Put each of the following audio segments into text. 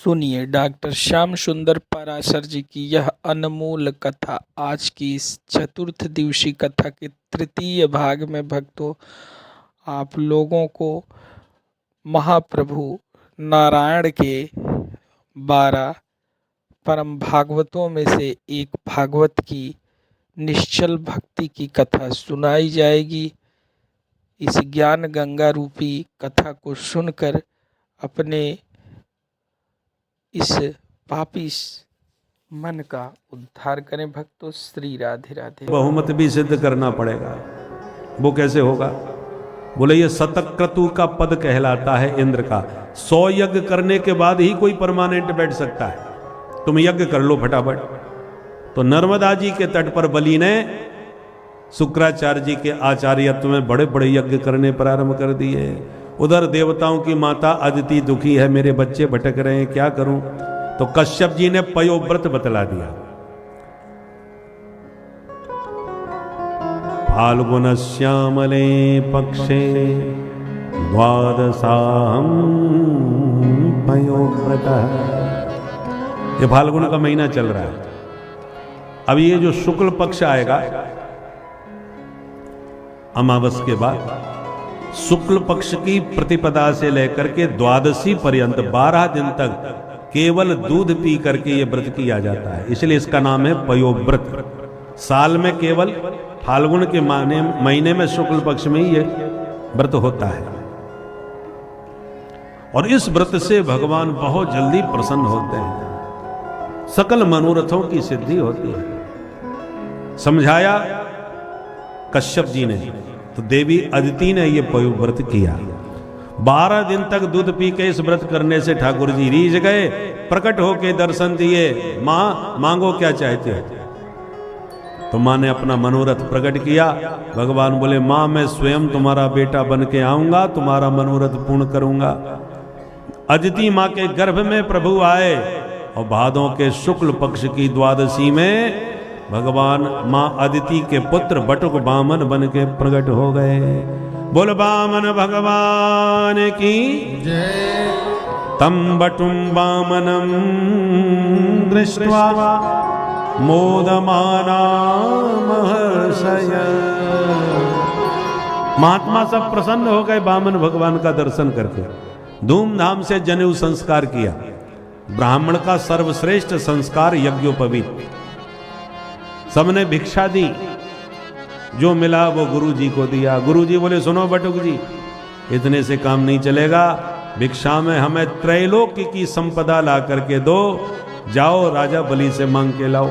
सुनिए डॉक्टर श्याम सुंदर पाराशर जी की यह अनमोल कथा। आज की इस चतुर्थ दिवसीय कथा के तृतीय भाग में भक्तों, आप लोगों को महाप्रभु नारायण के 12 परम भागवतों में से एक भागवत की निश्चल भक्ति की कथा सुनाई जाएगी। इस ज्ञान गंगा रूपी कथा को सुनकर अपने इस पापी मन का उद्धार करें। भक्तों, श्री राधे राधे। बहुमत भी सिद्ध करना पड़ेगा। वो कैसे होगा? बोले ये शतक्रतु का पद कहलाता है इंद्र का। 100 यज्ञ करने के बाद ही कोई परमानेंट बैठ सकता है। तुम यज्ञ कर लो फटाफट। तो नर्मदा जी के तट पर बलि ने शुक्राचार्य जी के आचार्यत्व में बड़े बड़े यज्ञ करने प्रारंभ कर दिए। उधर देवताओं की माता अदिति दुखी है, मेरे बच्चे भटक रहे हैं, क्या करूं? तो कश्यप जी ने पयोव्रत बतला दिया। फाल्गुन श्यामले पक्षे द्वादशाहं पयोव्रत। ये फाल्गुन का महीना चल रहा है। अब ये जो शुक्ल पक्ष आएगा अमावस के बाद, शुक्ल पक्ष की प्रतिपदा से लेकर के द्वादशी पर्यंत 12 दिन तक केवल दूध पी करके ये व्रत किया जाता है। इसलिए इसका नाम है पयोव्रत। साल में केवल फाल्गुन के महीने में शुक्ल पक्ष में ही ये व्रत होता है। और इस व्रत से भगवान बहुत जल्दी प्रसन्न होते हैं, सकल मनोरथों की सिद्धि होती है। समझाया कश्यप जी ने, तो देवी अदिति ने ये पयोव्रत किया। 12 दिन तक दूध पी के इस व्रत करने से ठाकुर जी रीझ गए, प्रकट होके दर्शन दिए। मां मांगो क्या चाहते हो? तो मां ने अपना मनोरथ प्रकट किया। भगवान बोले, मां मैं स्वयं तुम्हारा बेटा बन के आऊंगा, तुम्हारा मनोरथ पूर्ण करूंगा। अदिति मां के गर्भ में प्रभु आए और भादों के शुक्ल पक्ष की द्वादशी में भगवान मां अदिति के पुत्र बटुक बामन बन के प्रकट हो गए। बोल बामन भगवान की जय। तम बटुम बामनम दृष्ट्वा मोदमाना महर्षय। महात्मा सब प्रसन्न हो गए बामन भगवान का दर्शन करके। धूमधाम से जनेऊ संस्कार किया। ब्राह्मण का सर्वश्रेष्ठ संस्कार यज्ञोपवीत। सबने भिक्षा दी, जो मिला वो गुरु जी को दिया। गुरु जी बोले, सुनो बटुक जी, इतने से काम नहीं चलेगा, भिक्षा में हमें त्रैलोक्य की संपदा ला करके दो। जाओ राजा बलि से मांग के लाओ।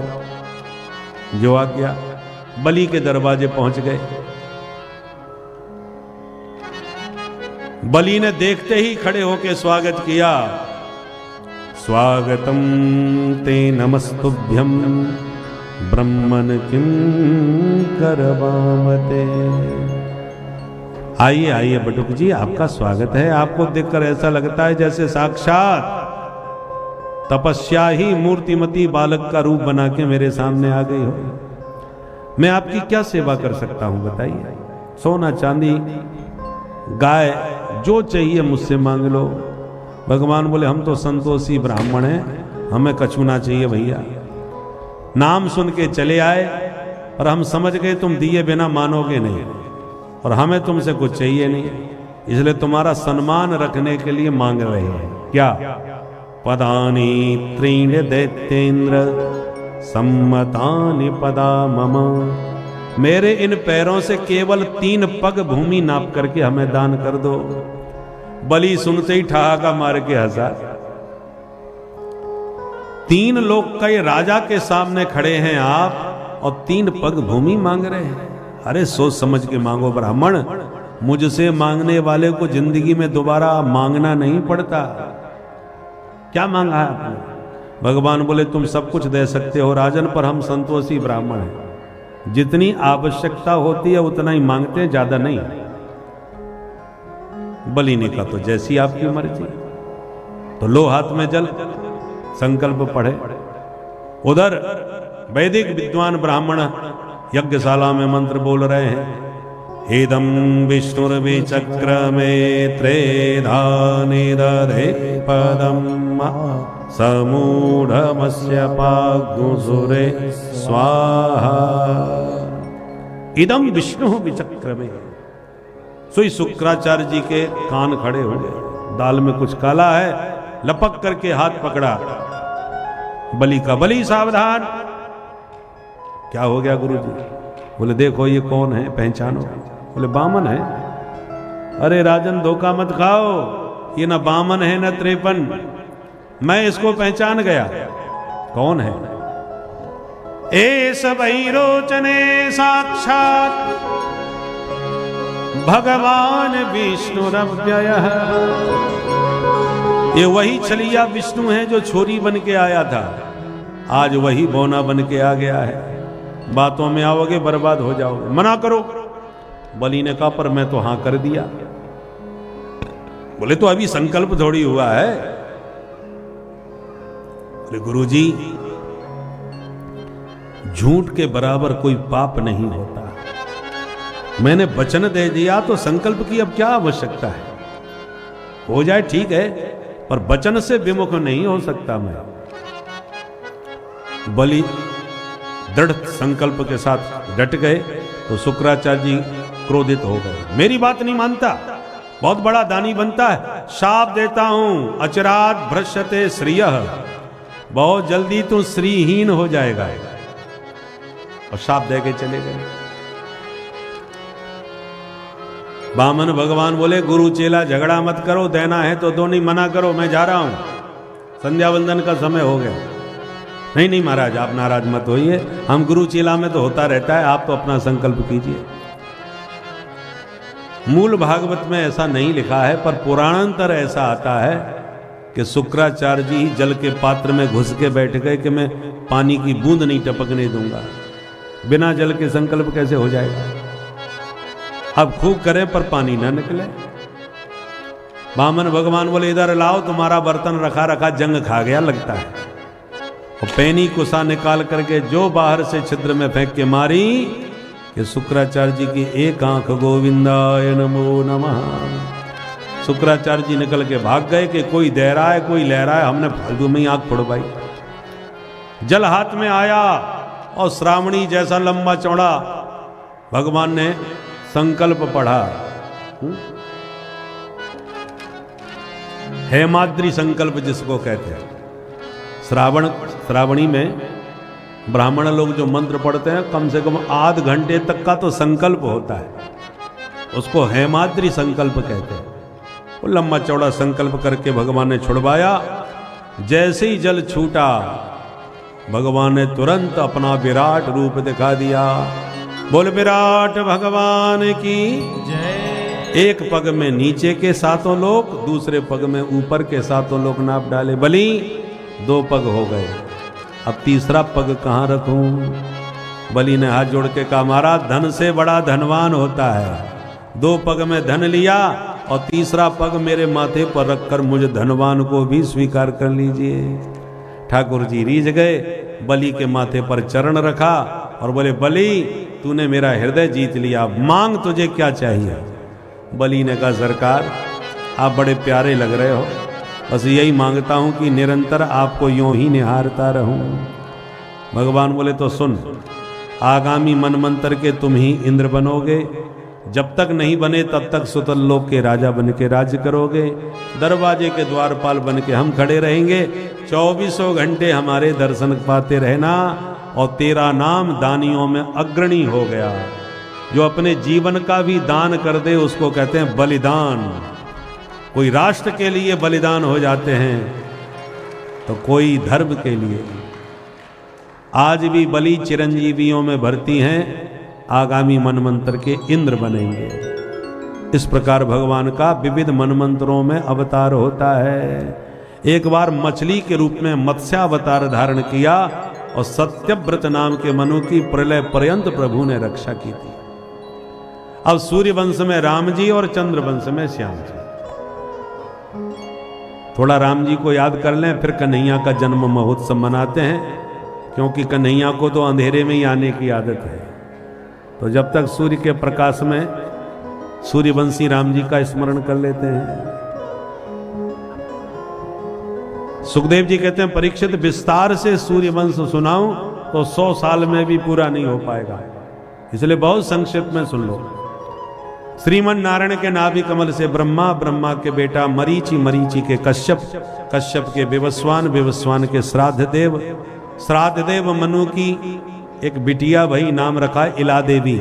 जो आ गया, बलि के दरवाजे पहुंच गए। बलि ने देखते ही खड़े होकर स्वागत किया। स्वागतम ते नमस्तुभ्यम ब्रह्मन किम करवामते। आइए आइए बटुक जी, आपका स्वागत है। आपको देखकर ऐसा लगता है जैसे साक्षात तपस्या ही मूर्तिमती बालक का रूप बना के मेरे सामने आ गई हो। मैं आपकी क्या सेवा कर सकता हूं बताइए? सोना चांदी गाय जो चाहिए मुझसे मांग लो। भगवान बोले, हम तो संतोषी ब्राह्मण हैं, हमें कछु ना चाहिए भैया। नाम सुन के चले आए और हम समझ गए तुम दिए बिना मानोगे नहीं, और हमें तुमसे कुछ चाहिए नहीं, इसलिए तुम्हारा सम्मान रखने के लिए मांग रहे हैं। क्या? पदानी त्रीण दैत्येन्द्र सम्मतानि पदा मम। मेरे इन पैरों से केवल 3 पग भूमि नाप करके हमें दान कर दो। बलि सुनते ही ठहाका मार के हंसा। 3 लोग कई राजा के सामने खड़े हैं आप, और 3 पग भूमि मांग रहे हैं। अरे सोच समझ के मांगो ब्राह्मण। मुझसे मांगने वाले को जिंदगी में दोबारा मांगना नहीं पड़ता। क्या मांगा है आपने? भगवान बोले, तुम सब कुछ दे सकते हो राजन, पर हम संतोषी ब्राह्मण हैं, जितनी आवश्यकता होती है उतना ही मांगते हैं, ज्यादा नहीं। बलि ने कहा, तो जैसी आपकी मर्जी। तो लो हाथ में जल, संकल्प पढ़े। उधर वैदिक विद्वान ब्राह्मण यज्ञशाला में मंत्र बोल रहे हैं। इदं विष्णुर्विचक्रमे त्रेधा निदधे पदं समूढ़मस्य पाग्मुसुरे स्वाहा। इदं विष्णु विचक्रमे। सोई शुक्राचार्य जी के कान खड़े हो गए। दाल में कुछ काला है, लपक करके हाथ पकड़ा बलि का। बलि सावधान। क्या हो गया गुरुजी? बोले देखो ये कौन है, पहचानो। बोले बामन है। अरे राजन धोखा मत खाओ, ये ना बामन है ना त्रेपन, मैं इसको पहचान गया। कौन है? एस वैरोचने साक्षात भगवान विष्णुरव्ययः। ये वही छलिया विष्णु है जो छोरी बन के आया था, आज वही बौना बन के आ गया है। बातों में आओगे बर्बाद हो जाओगे, मना करो। बलि ने कहा पर मैं तो हां कर दिया। बोले तो अभी संकल्प थोड़ी हुआ है। बोले गुरुजी झूठ के बराबर कोई पाप नहीं होता। मैंने वचन दे दिया तो संकल्प की अब क्या आवश्यकता है? हो जाए ठीक है, पर वचन से विमुख नहीं हो सकता मैं। बलि दृढ़ संकल्प के साथ डट गए तो शुक्राचार्य जी क्रोधित हो गए। मेरी बात नहीं मानता, बहुत बड़ा दानी बनता है, शाप देता हूं अचरात भ्रश्यते श्रियः, बहुत जल्दी तू श्रीहीन हो जाएगा। और शाप दे के चले गए। बामन भगवान बोले गुरु चेला झगड़ा मत करो, देना है तो दो, नहीं मना करो, मैं जा रहा हूं, संध्या वंदन का समय हो गया। नहीं नहीं महाराज आप नाराज मत होइए, हम गुरु चेला में तो होता रहता है, आप तो अपना संकल्प कीजिए। मूल भागवत में ऐसा नहीं लिखा है, पर पुराणांतर ऐसा आता है कि शुक्राचार्य जी जल के पात्र में घुस के बैठ गए कि मैं पानी की बूंद नहीं टपकने दूंगा। बिना जल के संकल्प कैसे हो जाएगा? अब खूब करें पर पानी ना निकले। बामन भगवान बोले इधर लाओ, तुम्हारा बर्तन रखा रखा जंग खा गया लगता है। और पैनी कुसा निकाल करके जो बाहर से छिद्र में फेंक के मारी कि शुक्राचार्य जी की एक आंख गोविंदाय नमो नमः। शुक्राचार्य जी निकल के भाग गए कि कोई दे रहा है कोई ले रहा है, हमने फालतू में ही आंख फोड़वाई। जल हाथ में आया और श्रावणी जैसा लंबा चौड़ा भगवान ने संकल्प पढ़ा। हेमाद्री संकल्प जिसको कहते हैं। श्रावणी में ब्राह्मण लोग जो मंत्र पढ़ते हैं कम से कम आध घंटे तक का तो संकल्प होता है, उसको हेमाद्री संकल्प कहते हैं। वो लंबा चौड़ा संकल्प करके भगवान ने छुड़वाया। जैसे ही जल छूटा भगवान ने तुरंत अपना विराट रूप दिखा दिया। बोल विराट भगवान की जय। एक पग में नीचे के सातों लोग, दूसरे पग में ऊपर के सातों लोग नाप डाले। बलि 2 पग हो गए, अब तीसरा पग कहां रखूं? बलि ने हाथ जोड़ के कहा महाराज धन से बड़ा धनवान होता है। 2 पग में धन लिया और तीसरा पग मेरे माथे पर रखकर मुझ धनवान को भी स्वीकार कर लीजिए। ठाकुर जी रीझ गए, बलि के माथे पर चरण रखा और बोले बलि तूने मेरा हृदय जीत लिया, मांग तुझे क्या चाहिए? बलि ने कहा सरकार आप बड़े प्यारे लग रहे हो, बस यही मांगता हूं कि निरंतर आपको यूं ही निहारता रहूं। भगवान बोले तो सुन, आगामी मनमंत्र के तुम ही इंद्र बनोगे, जब तक नहीं बने तब तक सुतल लोक के राजा बन के राज्य करोगे। दरवाजे के द्वारपाल बन के हम खड़े रहेंगे, 24 घंटे हमारे दर्शन पाते रहना। और तेरा नाम दानियों में अग्रणी हो गया। जो अपने जीवन का भी दान कर दे उसको कहते हैं बलिदान। कोई राष्ट्र के लिए बलिदान हो जाते हैं तो कोई धर्म के लिए। आज भी बलि चिरंजीवियों में भर्ती हैं, आगामी मनमंत्र के इंद्र बनेंगे। इस प्रकार भगवान का विविध मनमंत्रों में अवतार होता है। एक बार मछली के रूप में मत्स्यावतार धारण किया और सत्यव्रत नाम के मनु की प्रलय पर्यंत प्रभु ने रक्षा की थी। अब सूर्य वंश में राम जी और चंद्र वंश में श्याम जी। थोड़ा राम जी को याद कर लें, फिर कन्हैया का जन्म महोत्सव मनाते हैं, क्योंकि कन्हैया को तो अंधेरे में ही आने की आदत है। तो जब तक सूर्य के प्रकाश में सूर्यवंशी राम जी का स्मरण कर लेते हैं। सुखदेव जी कहते हैं परीक्षित विस्तार से सूर्यवंश सुनाऊं तो 100 साल में भी पूरा नहीं हो पाएगा, इसलिए बहुत संक्षिप्त में सुन लो। श्रीमन नारायण के नाभि कमल से ब्रह्मा, ब्रह्मा के बेटा मरीचि, मरीचि के कश्यप, कश्यप के विवस्वान, विवस्वान के श्राद्ध देव, श्राद्ध देव मनु की एक बिटिया भाई नाम रखा इला देवी।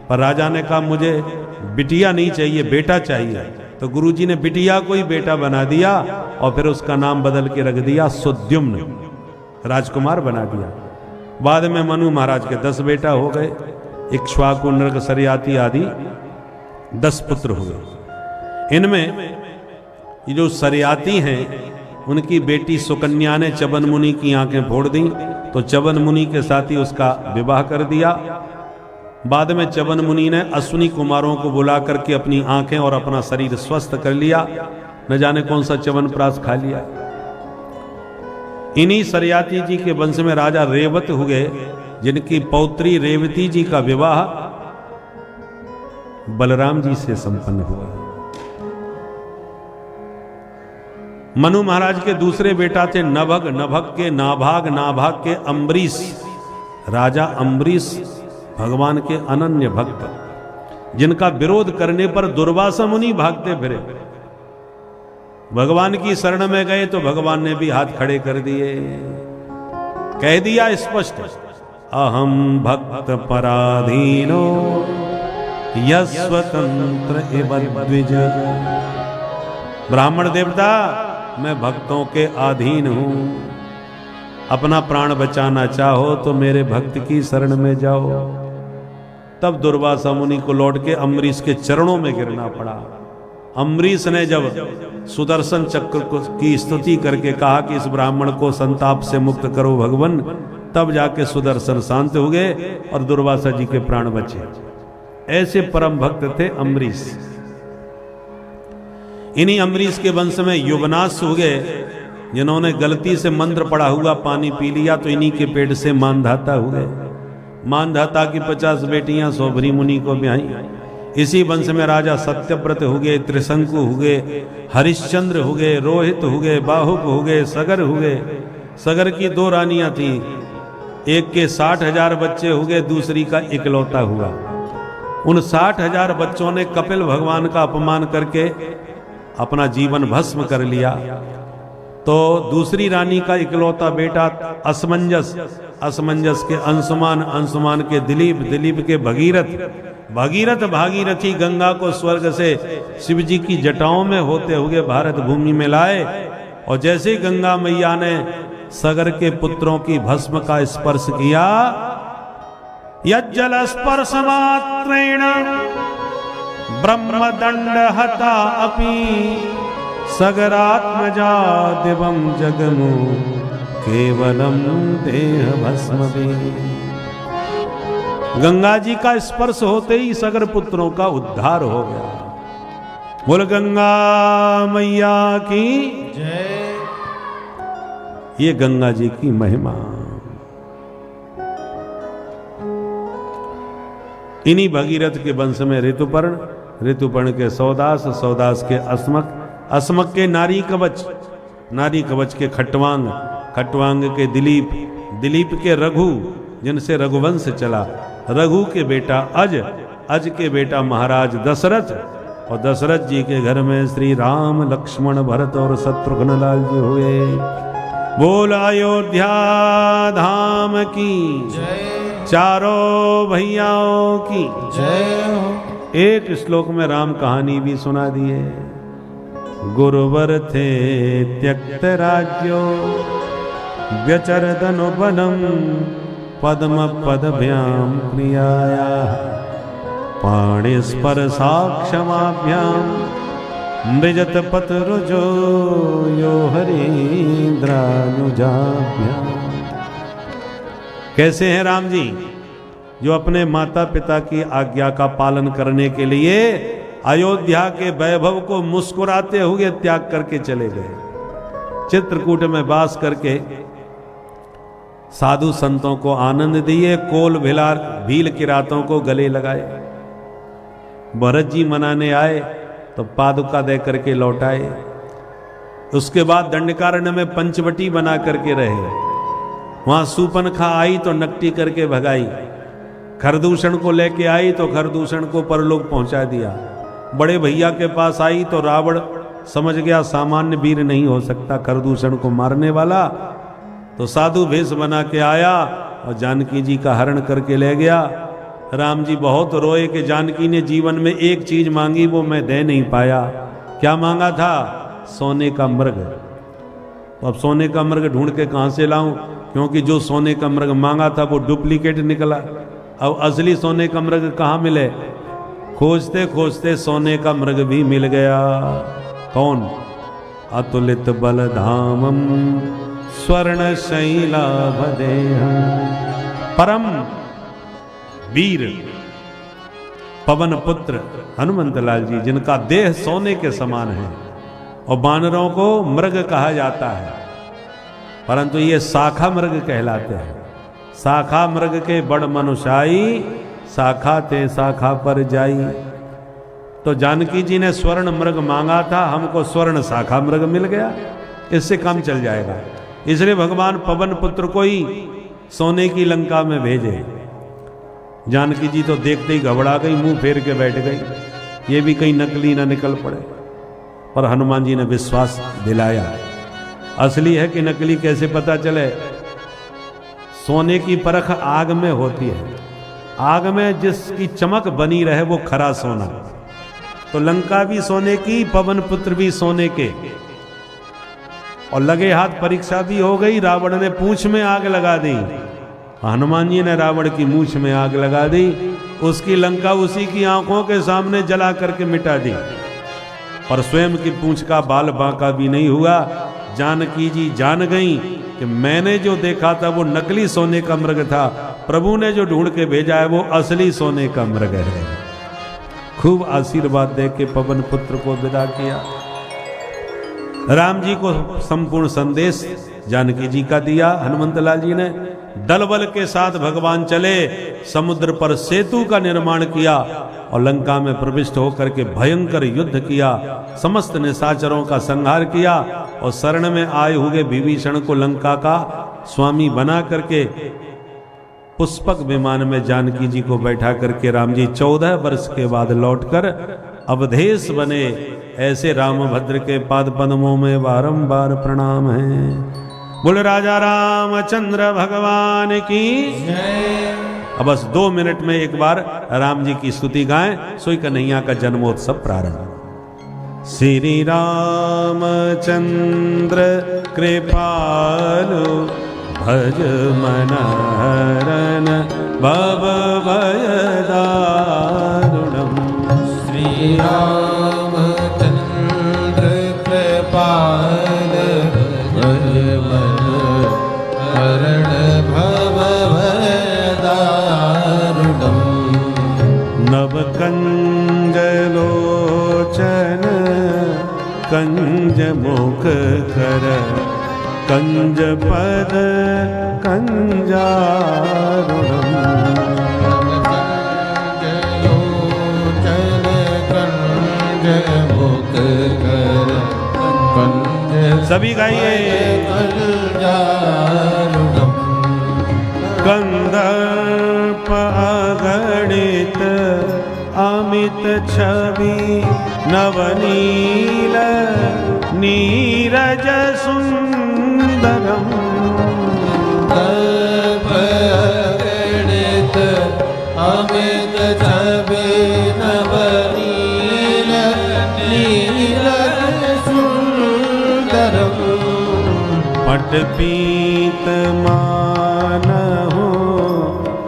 पर राजा ने कहा मुझे बिटिया नहीं चाहिए, बेटा चाहिए। तो गुरुजी ने बिटिया को ही बेटा बना दिया और फिर उसका नाम बदल के रख दिया सुद्युम्न, राजकुमार बना दिया। बाद में मनु महाराज के 10 बेटा हो गए, इक्ष्वाकु, नृग, सरियाती आदि 10 पुत्र हुए। इनमें ये जो सरियाती हैं उनकी बेटी सुकन्या ने चवन मुनि की आंखें फोड़ दी, तो चवन मुनि के साथ ही उसका विवाह कर दिया। बाद में चवन मुनि ने अश्विनी कुमारों को बुला करके अपनी आंखें और अपना शरीर स्वस्थ कर लिया, न जाने कौन सा चवन प्रास खा लिया। इन्हीं सरियाती जी के वंश में राजा रेवत हुए, जिनकी पौत्री रेवती जी का विवाह बलराम जी से संपन्न हुआ। मनु महाराज के दूसरे बेटा थे नभग, नभग के नाभाग, नाभाग के अम्बरीश। राजा अम्बरीश भगवान के अनन्य भक्त, जिनका विरोध करने पर दुर्वासा मुनि भागते फिरे। भगवान की शरण में गए तो भगवान ने भी हाथ खड़े कर दिए, कह दिया स्पष्ट, अहम भक्त पराधीनो यस्वतंत्र इव द्विज। ब्राह्मण देवता, मैं भक्तों के अधीन हूं, अपना प्राण बचाना चाहो तो मेरे भक्त की शरण में जाओ। तब दुर्वासा मुनि को लौट के अम्बरीश के चरणों में गिरना पड़ा। अम्बरीश ने जब सुदर्शन चक्र की स्तुति करके कहा कि इस ब्राह्मण को संताप से मुक्त करो भगवान, तब जाके सुदर्शन शांत हो गए और दुर्वासा जी के प्राण बचे। ऐसे परम भक्त थे अम्बरीश। इन्हीं अम्बरीश के वंश में युवनाश हुए, जिन्होंने गलती से मंत्र पढ़ा हुआ पानी पी लिया तो इन्हीं के पेट से मानधाता हुए। मानधाता की 50 बेटियां सौभरी मुनि को ब्याही। इसी वंश में राजा सत्यव्रत हुए, त्रिशंकु हुए, हरिश्चंद्र हुए, रोहित हुए, बाहुक हुए, सगर हुए। सगर की 2 रानियां थी, एक के 60,000 बच्चे हुए, दूसरी का इकलौता हुआ। उन 60,000 बच्चों ने कपिल भगवान का अपमान करके अपना जीवन भस्म कर लिया। तो दूसरी रानी का इकलौता बेटा असमंजस, असमंजस के अंशुमान, अंशुमान के दिलीप, दिलीप के भगीरथ, भगीरथ भागीरथी गंगा को स्वर्ग से शिव जी की जटाओं में होते हुए भारत भूमि में लाए। और जैसे गंगा मैया ने सगर के पुत्रों की भस्म का स्पर्श किया, यज्जल स्पर्श मात्रेण ब्रह्मदंड हता अपि सगरात्मजा दिवं जगमु केवलम देह भस्म भी। गंगा जी का स्पर्श होते ही सगर पुत्रों का उद्धार हो गया। बोल गंगा मैया की जय। ये गंगा जी की महिमा। इन्हीं भगीरथ के वंश में ऋतुपर्ण, ऋतुपर्ण के सौदास, सौदास के अस्मक, अस्मक के नारी कवच, नारी कवच के खट्वांग, खट्वांग के दिलीप, दिलीप के रघु, जिनसे रघुवंश चला, रघु के बेटा अज, अज के बेटा महाराज दशरथ, और दशरथ जी के घर में श्री राम, लक्ष्मण, भरत और शत्रुघ्न लाल जी हुए। बोल अयोध्या धाम की जय, चारों भैयाओं की जय। एक श्लोक में राम कहानी भी सुना दिए। गुरुवर थे त्यक्त राज्यो व्यचरदनु वनम पद्म पदभ्याम प्रियाया पाणि स्पर्शाक्षमाभ्याम मृजत पतरुजो यो हरीन्द्रानुजाभ्याम। कैसे हैं राम जी, जो अपने माता पिता की आज्ञा का पालन करने के लिए अयोध्या के वैभव को मुस्कुराते हुए त्याग करके चले गए। चित्रकूट में वास करके साधु संतों को आनंद दिए, कोल भिलार भील किरातों को गले लगाए। भरत जी मनाने आए तो पादुका दे करके लौटाए। उसके बाद दंडकारण्य में पंचवटी बना करके रहे। वहां सूपनखा आई तो नकटी करके भगाई, खरदूषण को लेके आई तो खरदूषण को परलोक पहुंचा दिया। बड़े भैया के पास आई तो रावण समझ गया सामान्य वीर नहीं हो सकता, खरदूषण को मारने वाला, तो साधु भेष बना के आया और जानकी जी का हरण करके ले गया। राम जी बहुत रोए कि जानकी ने जीवन में एक चीज मांगी वो मैं दे नहीं पाया। क्या मांगा था? सोने का मृग। तो अब सोने का मृग ढूंढ के कहां से लाऊं, क्योंकि जो सोने का मृग मांगा था वो डुप्लीकेट निकला। अब असली सोने का मृग कहां मिले? खोजते खोजते सोने का मृग भी मिल गया। कौन? अतुलित बलधामम स्वर्ण शैलाभदेहम्, परम वीर पवन पुत्र हनुमंत लाल जी, जिनका देह सोने के समान है और बानरों को मृग कहा जाता है, परंतु ये शाखा मृग कहलाते हैं। शाखा मृग के बड़ मनुषाई, शाखा ते शाखा पर जाई। तो जानकी जी ने स्वर्ण मृग मांगा था, हमको स्वर्ण शाखा मृग मिल गया, इससे काम चल जाएगा। इसलिए भगवान पवन पुत्र को ही सोने की लंका में भेजे। जानकी जी तो देखते ही घबरा गई, मुंह फेर के बैठ गई, ये भी कहीं नकली ना निकल पड़े। पर हनुमान जी ने विश्वास दिलाया। असली है कि नकली कैसे पता चले? सोने की परख आग में होती है, आग में जिसकी चमक बनी रहे वो खरा सोना। तो लंका भी सोने की, पवन पुत्र भी सोने के, और लगे हाथ परीक्षा भी हो गई। रावण ने पूंछ में आग लगा दी, हनुमान जी ने रावण की मूछ में आग लगा दी, उसकी लंका उसी की आंखों के सामने जला करके मिटा दी। पर स्वयं की पूंछ का बाल बांका भी नहीं हुआ। जानकी जी जान गई कि मैंने जो देखा था वो नकली सोने का मृग था, प्रभु ने जो ढूंढ के भेजा है वो असली सोने का मृग है। खूब आशीर्वाद दे के पवन पुत्र को विदा किया। राम जी को संपूर्ण संदेश जानकी जी का दिया। हनुमंत लाल जी ने दल बल के साथ भगवान चले, समुद्र पर सेतु का निर्माण किया और लंका में प्रविष्ट होकर के भयंकर युद्ध किया, समस्त निशाचरों का संहार किया और शरण में आए हुए विभीषण को लंका का स्वामी बना करके पुष्पक विमान में जानकी जी को बैठा करके राम जी 14 वर्ष के बाद लौटकर अवधेश बने। ऐसे रामभद्र के पाद पद्मों में बारंबार प्रणाम है। बोल राजा रामचंद्र भगवान की जय। अब बस 2 मिनट में एक बार राम जी की स्तुति गाएं, सोई कन्हैया का जन्मोत्सव प्रारंभ। श्री रामचंद्र कृपालु भज मन हरन भव भय दारुणम्। श्री रामचंद्र कृपालु भज मन हरन भव भय दारुणम्। नव कंज लोचन कंज मुख कर कंज पद कंजारुणम्। सभी गाइए। कंदर्प अगणित अमित छवि नवनील नीरज सुंदरम्। गणित अमित छवि नवनील नीरज सुंदरम्। पट पीत मानहु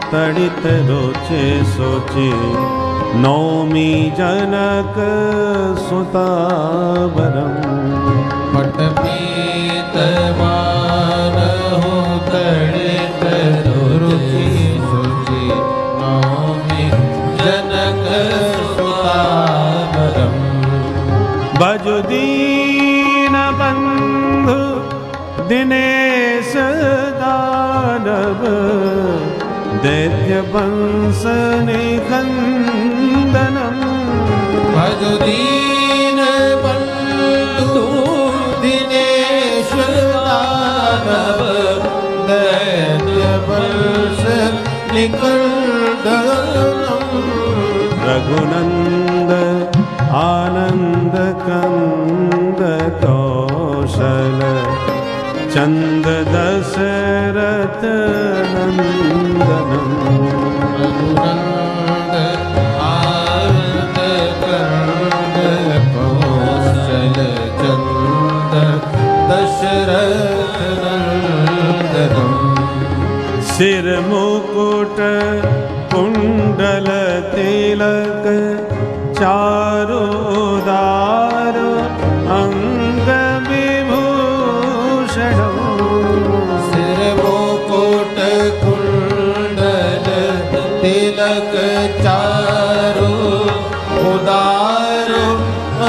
तड़ित रोचे सोचे नौमी जनक सुतावरम्। पट पीत मानहु तड़ित रोचे सोचे नौमी जनक सुतावरम्। भजु दीन बंधु दिनेश दानव दैत्य वंश निकंदनम्। जो दीन बंधु दिनेश दानव दैत्य वंश निकंदनम रघुनंद आनंद कंद कौशल चंद दशरथ नंदनम रघुनंद आनंद कंद कौशल चंद दशरथ नंदनम सिर मुकुट कुंडल तिलक चारो दार अंग विभूषण सिर मुकुट कुंडल तिलक चारो उदार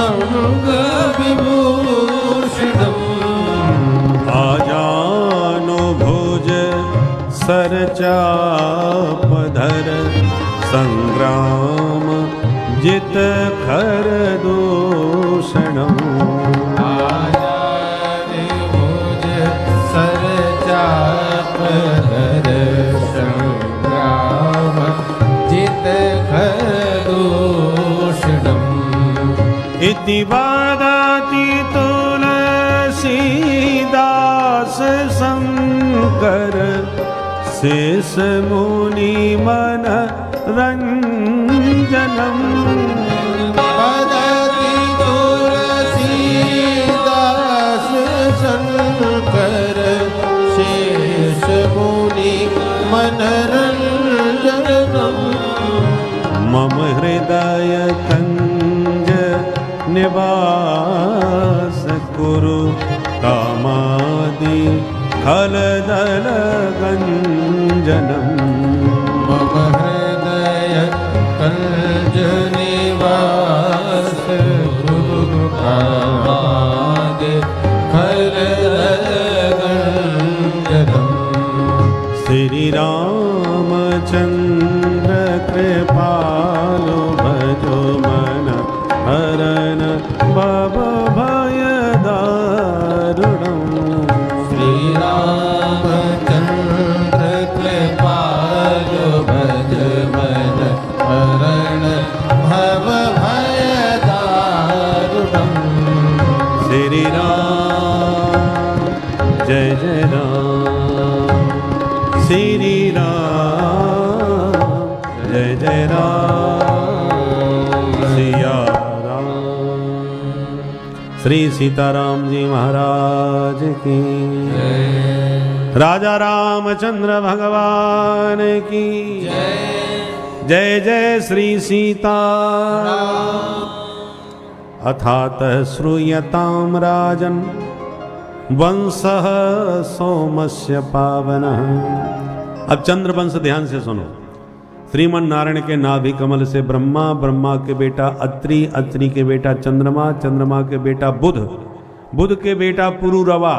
अंग विभूषणम आजानु भुज सरचापधर संग्राम जित खर दूषणम आजानु भुज सरचापधर संग्राम जित खरदूषणम इति वादति तुलसीदास शंकर शेष मुनि मन रंजनम वदति तुलसीदास शंकर शेष मुनि मनरंजनम मम हृदय कंज निवास कुरु कामादि खलदल गंजनम मम हृदय कंज निवास गुरु कामादि खलदल गंजनम श्री रामचंद्र कृपालो भजो मन हरन भव भय दारुणम श्री रामचंद्र कृपालो भज मन हरण भव भय दारुणम श्री राम जय जय राम श्री राम जय जय राम सिया राम। श्री सीताराम जी महाराज की राजा रामचंद्र भगवान की जय जय श्री सीता अथातः श्रूयतां राजन् वंशः सोमस्य पावनः। अब चंद्रवंश ध्यान से सुनो। श्रीमन नारायण के नाभि कमल से ब्रह्मा, ब्रह्मा के बेटा अत्रि, अत्रि के बेटा चंद्रमा, चंद्रमा के बेटा बुध, बुध के बेटा पुरुरवा,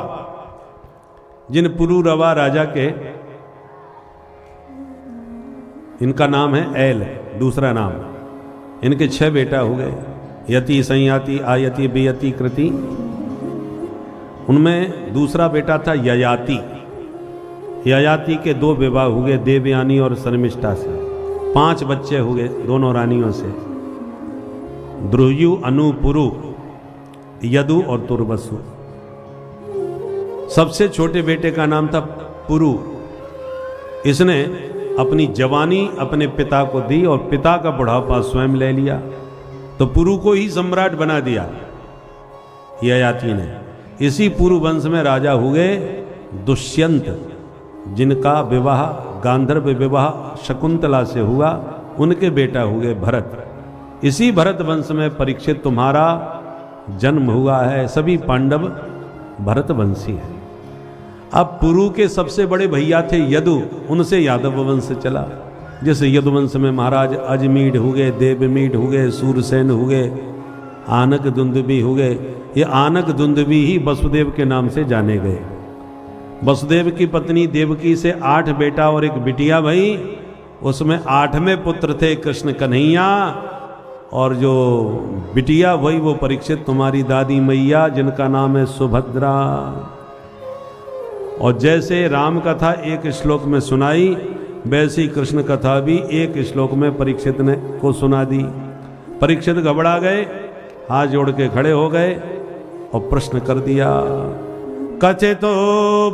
जिन पुरुरवा राजा के इनका नाम है ऐल, दूसरा नाम। इनके 6 बेटा हो गए, यति, संयाति, आयति, बेयति, कृति। उनमें दूसरा बेटा था ययाति। ययाति के 2 विवाह हुए, देवयानी और शर्मिष्ठा से। 5 बच्चे हुए दोनों रानियों से, द्रुयु, अनु, पुरु, यदु और तुर्वसु। सबसे छोटे बेटे का नाम था पुरु। इसने अपनी जवानी अपने पिता को दी और पिता का बुढ़ापा स्वयं ले लिया, तो पुरु को ही सम्राट बना दिया ययाति ने। इसी पुरु वंश में राजा हुए दुष्यंत, जिनका विवाह गांधर्व विवाह शकुंतला से हुआ। उनके बेटा हुए भरत। इसी भरत वंश में परीक्षित तुम्हारा जन्म हुआ है। सभी पांडव भरत वंशी हैं। अब पुरु के सबसे बड़े भैया थे यदु, उनसे यादव वंश चला। जैसे यदुवंश में महाराज अजमीढ़ हुए, देवमीढ़ हुए, सूरसेन हुए, आनक दुंदुबी हुए। ये आनक दुंदुबी ही वसुदेव के नाम से जाने गए। वसुदेव की पत्नी देवकी से 8 बेटा और एक बिटिया भई। उसमें 8वें पुत्र थे कृष्ण कन्हैया और जो बिटिया वही वो परीक्षित तुम्हारी दादी मैया जिनका नाम है सुभद्रा। और जैसे राम कथा एक श्लोक में सुनाई, वैसी कृष्ण कथा भी एक श्लोक में परीक्षित ने को सुना दी। परीक्षित घबरा गए, हाथ जोड़ के खड़े हो गए और प्रश्न कर दिया, कथितो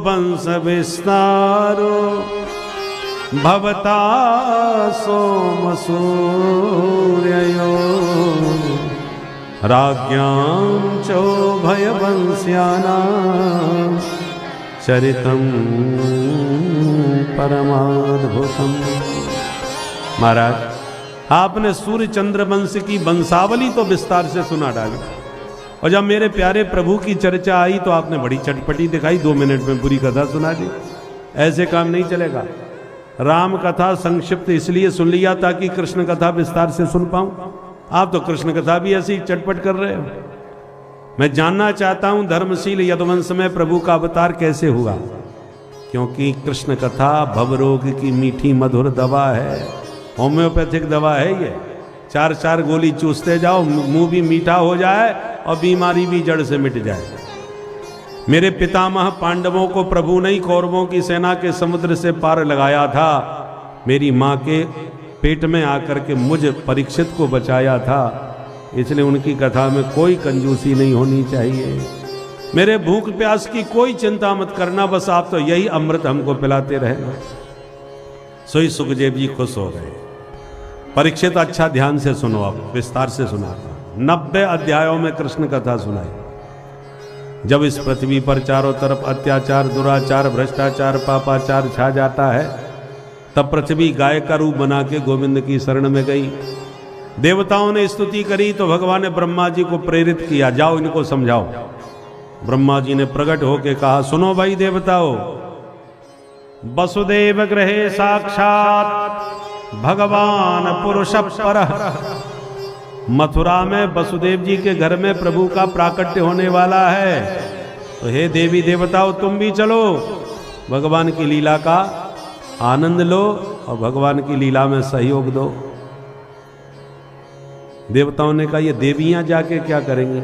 वंश विस्तारो भवता सोम सूर्ययो राज्ञां चो भयवंश्यानां चरितम परमाद्भुतम। महाराज, आपने सूर्य चंद्र वंश की वंशावली तो विस्तार से सुना डाली, और जब मेरे प्यारे प्रभु की चर्चा आई तो आपने बड़ी चटपटी दिखाई, 2 मिनट में पूरी कथा सुना दी। ऐसे काम नहीं चलेगा। राम कथा संक्षिप्त इसलिए सुन लिया ताकि कृष्ण कथा विस्तार से सुन पाऊं। आप तो कृष्ण कथा भी ऐसी चटपट कर रहे हो। मैं जानना चाहता हूं धर्मशील यदुवंश में प्रभु का अवतार कैसे हुआ, क्योंकि कृष्ण कथा भवरोग की मीठी मधुर दवा है, होम्योपैथिक दवा है ये। 4-4 गोली चूसते जाओ, मुंह भी मीठा हो जाए और बीमारी भी जड़ से मिट जाए। मेरे पितामह पांडवों को प्रभु ने कौरवों की सेना के समुद्र से पार लगाया था, मेरी माँ के पेट में आकर के मुझ परीक्षित को बचाया था, इसलिए उनकी कथा में कोई कंजूसी नहीं होनी चाहिए। मेरे भूख प्यास की कोई चिंता मत करना, बस आप तो यही अमृत हमको पिलाते रहना। सोई सुखदेव जी खुश हो गए। परीक्षित अच्छा ध्यान से सुनो, अब विस्तार से सुना। 90 अध्यायों में कृष्ण कथा सुनाई। जब इस पृथ्वी पर चारों तरफ अत्याचार, दुराचार, भ्रष्टाचार, पापाचार छा जाता है, तब पृथ्वी गाय का रूप बना के गोविंद की शरण में गई। देवताओं ने स्तुति करी तो भगवान ने ब्रह्मा जी को प्रेरित किया, जाओ इनको समझाओ। ब्रह्मा जी ने प्रकट होकर कहा, सुनो भाई देवताओं, वसुदेव गृहे साक्षात भगवान पुरुष परः। मथुरा में वसुदेव जी के घर में प्रभु का प्राकट्य होने वाला है, तो हे देवी देवताओं तुम भी चलो, भगवान की लीला का आनंद लो और भगवान की लीला में सहयोग दो। देवताओं ने कहा, ये देवियां जाके क्या करेंगी,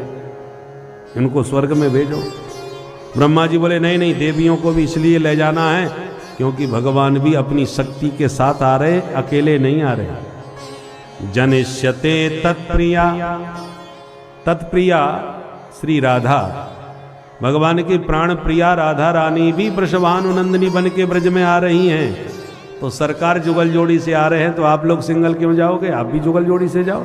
इनको स्वर्ग में भेजो। ब्रह्मा जी बोले, नहीं नहीं, देवियों को भी इसलिए ले जाना है क्योंकि भगवान भी अपनी शक्ति के साथ आ रहे, अकेले नहीं आ रहे। जनिष्यते तत्प्रिया, तत्प्रिया श्री राधा, भगवान की प्राण प्रिया राधा रानी भी वृषभानुनंदिनी बन के ब्रज में आ रही हैं। तो सरकार जुगल जोड़ी से आ रहे हैं, तो आप लोग सिंगल क्यों जाओगे, आप भी जुगल जोड़ी से जाओ।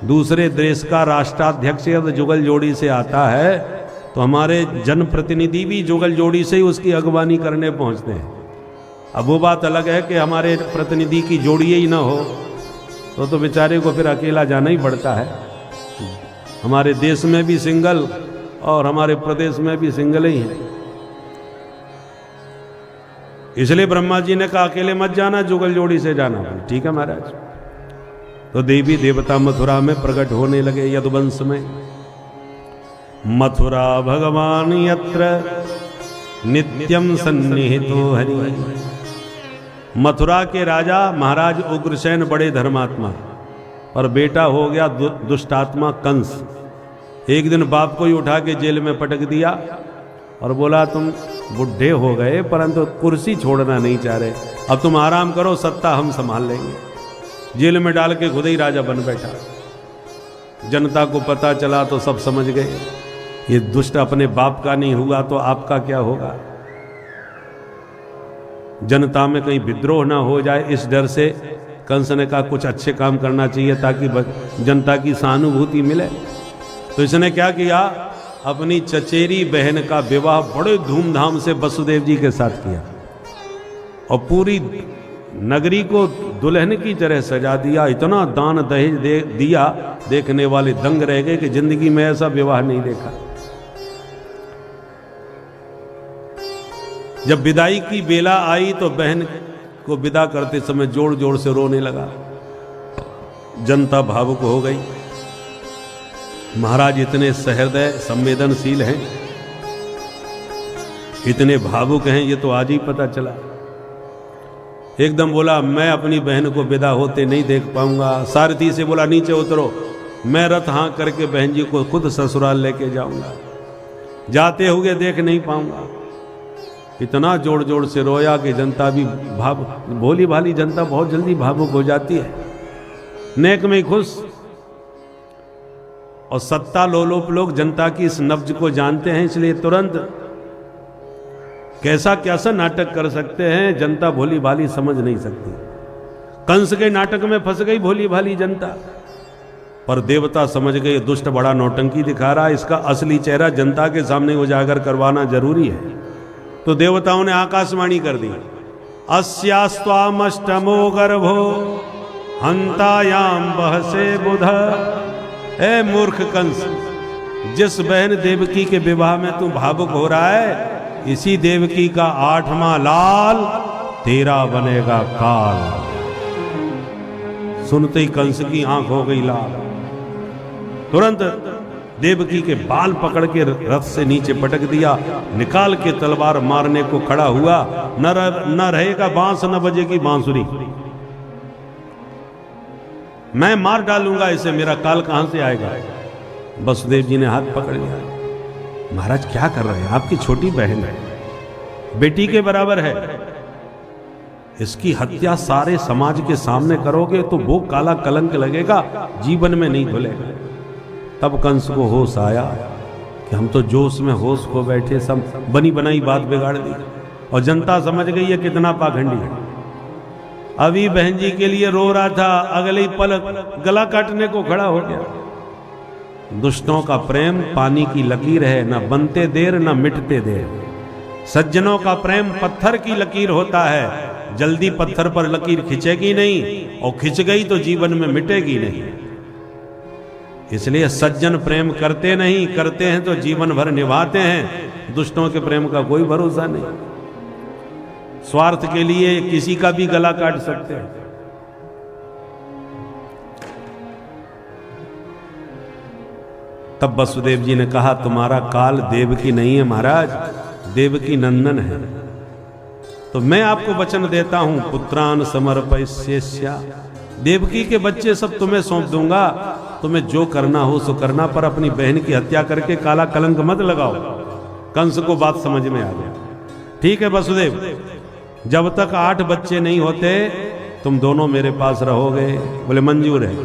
दूसरे देश का राष्ट्राध्यक्ष यदि जुगल जोड़ी से आता है तो हमारे जनप्रतिनिधि भी जुगल जोड़ी से ही उसकी अगवानी करने पहुंचते हैं। अब वो बात अलग है कि हमारे प्रतिनिधि की जोड़ी ही ना हो तो बेचारे को फिर अकेला जाना ही पड़ता है। हमारे देश में भी सिंगल और हमारे प्रदेश में भी सिंगल ही है। इसलिए ब्रह्मा जी ने कहा अकेले मत जाना, जुगल जोड़ी से जाना। ठीक है महाराज। तो देवी देवता मथुरा में प्रकट होने लगे यदुवंश में। मथुरा भगवान यत्र नित्यम सन्निहितो हरि। मथुरा के राजा महाराज उग्रसेन बड़े धर्मात्मा, पर बेटा हो गया दुष्टात्मा कंस। एक दिन बाप को ही उठा के जेल में पटक दिया और बोला तुम बुढ़े हो गए परंतु कुर्सी छोड़ना नहीं चाह रहे, अब तुम आराम करो, सत्ता हम संभाल लेंगे। जेल में डाल के खुद ही राजा बन बैठा। जनता को पता चला तो सब समझ गए ये दुष्ट अपने बाप का नहीं हुआ तो आपका क्या होगा। जनता में कहीं विद्रोह ना हो जाए इस डर से कंस ने कहा कुछ अच्छे काम करना चाहिए ताकि जनता की सहानुभूति मिले। तो इसने क्या किया, अपनी चचेरी बहन का विवाह बड़े धूमधाम से वसुदेव जी के साथ किया और पूरी नगरी को दुल्हन की तरह सजा दिया। इतना दान दहेज दिया, देखने वाले दंग रह गए कि जिंदगी में ऐसा विवाह नहीं देखा। जब विदाई की बेला आई तो बहन को विदा करते समय जोर जोर से रोने लगा। जनता भावुक हो गई। महाराज इतने सहृदय संवेदनशील हैं, इतने भावुक हैं, ये तो आज ही पता चला। एकदम बोला मैं अपनी बहन को विदा होते नहीं देख पाऊंगा। सारथी से बोला नीचे उतरो, मैं रथ हाँ करके बहन जी को खुद ससुराल लेके जाऊंगा, जाते हुए देख नहीं पाऊंगा। इतना जोर जोर से रोया कि जनता भी भोली भाली जनता बहुत जल्दी भावुक हो जाती है, नेक में खुश। और सत्ता लोलुप लोग जनता की इस नब्ज को जानते हैं, इसलिए तुरंत कैसा कैसा नाटक कर सकते हैं, जनता भोली भाली समझ नहीं सकती। कंस के नाटक में फंस गई भोली भाली जनता, पर देवता समझ गए दुष्ट बड़ा नौटंकी दिखा रहा है, इसका असली चेहरा जनता के सामने उजागर करवाना जरूरी है। तो देवताओं ने आकाशवाणी कर दी, अस्यास्त्वामष्टमो गर्भो हंतायाम बहसे बुध। ए मूर्ख कंस, जिस बहन देवकी के विवाह में तू भावुक हो रहा है, इसी देवकी का 8वां लाल तेरा बनेगा काल। सुनते ही कंस की आंख हो गई लाल, तुरंत देवकी के बाल पकड़ के रथ से नीचे पटक दिया, निकाल के तलवार मारने को खड़ा हुआ। न रहेगा बांस न बजेगी बांसुरी, मैं मार डालूंगा इसे, मेरा काल कहां से आएगा। वसुदेव जी ने हाथ पकड़ लिया, महाराज क्या कर रहे हैं, आपकी छोटी बहन है, बेटी के बराबर है, इसकी हत्या सारे समाज के सामने करोगे तो वो काला कलंक लगेगा, जीवन में नहीं धुलेगा। तब कंस को होश आया कि हम तो जोश में होश खो बैठे, सब बनी बनाई बात बिगाड़ दी, और जनता समझ गई है कितना पाखंडी है। अभी बहन जी के लिए रो रहा था, अगले ही पल गला काटने को खड़ा हो गया। दुष्टों का प्रेम पानी की लकीर है, न बनते देर न मिटते देर। सज्जनों का प्रेम पत्थर की लकीर होता है, जल्दी पत्थर पर लकीर खिंचेगी नहीं, और खिंच गई तो जीवन में मिटेगी नहीं। इसलिए सज्जन प्रेम करते नहीं, करते हैं तो जीवन भर निभाते हैं। दुष्टों के प्रेम का कोई भरोसा नहीं, स्वार्थ के लिए किसी का भी गला काट सकते हैं। तब वसुदेव जी ने कहा तुम्हारा काल देवकी नहीं है महाराज, देवकी नंदन है। तो मैं आपको वचन देता हूं, पुत्रान समर्पयस्या, देवकी के बच्चे सब तुम्हें सौंप दूंगा, तुम्हें जो करना हो सो करना, पर अपनी बहन की हत्या करके काला कलंक मत लगाओ। कंस को बात समझ में आ गया। ठीक है वसुदेव, जब तक 8 बच्चे नहीं होते तुम दोनों मेरे पास रहोगे। बोले मंजूर है।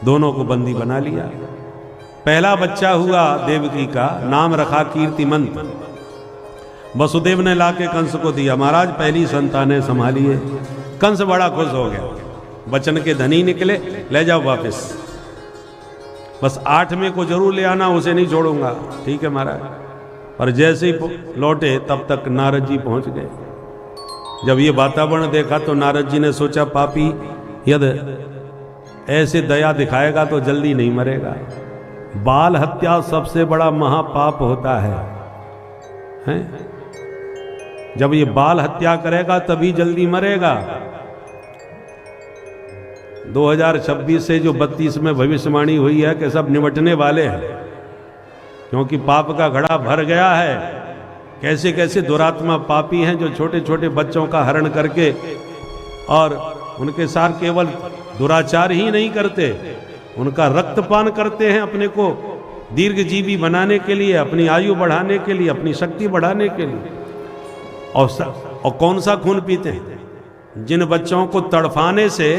दोनों को बंदी बना लिया। पहला बच्चा हुआ देवकी का, नाम रखा कीर्तिमंत। वसुदेव ने लाके कंस को दिया, महाराज पहली संतानें संभालिए। कंस बड़ा खुश हो गया, वचन के धनी निकले, ले जाओ वापस, बस 8वें को जरूर ले आना, उसे नहीं छोड़ूंगा। ठीक है महाराज। और जैसे ही लौटे तब तक नारद जी पहुंच गए। जब ये वातावरण देखा तो नारद जी ने सोचा पापी यदि ऐसे दया दिखाएगा तो जल्दी नहीं मरेगा। बाल हत्या सबसे बड़ा महापाप होता है, हैं? जब ये बाल हत्या करेगा तभी जल्दी मरेगा। 2026 से जो 32 में भविष्यवाणी हुई है कि सब निपटने वाले हैं, क्योंकि पाप का घड़ा भर गया है। कैसे कैसे दुरात्मा पापी हैं जो छोटे छोटे बच्चों का हरण करके और उनके साथ केवल दुराचार ही नहीं करते, उनका रक्तपान करते हैं, अपने को दीर्घजीवी बनाने के लिए, अपनी आयु बढ़ाने के लिए, अपनी शक्ति बढ़ाने के लिए। और कौन सा खून पीते हैं? जिन बच्चों को तड़फाने से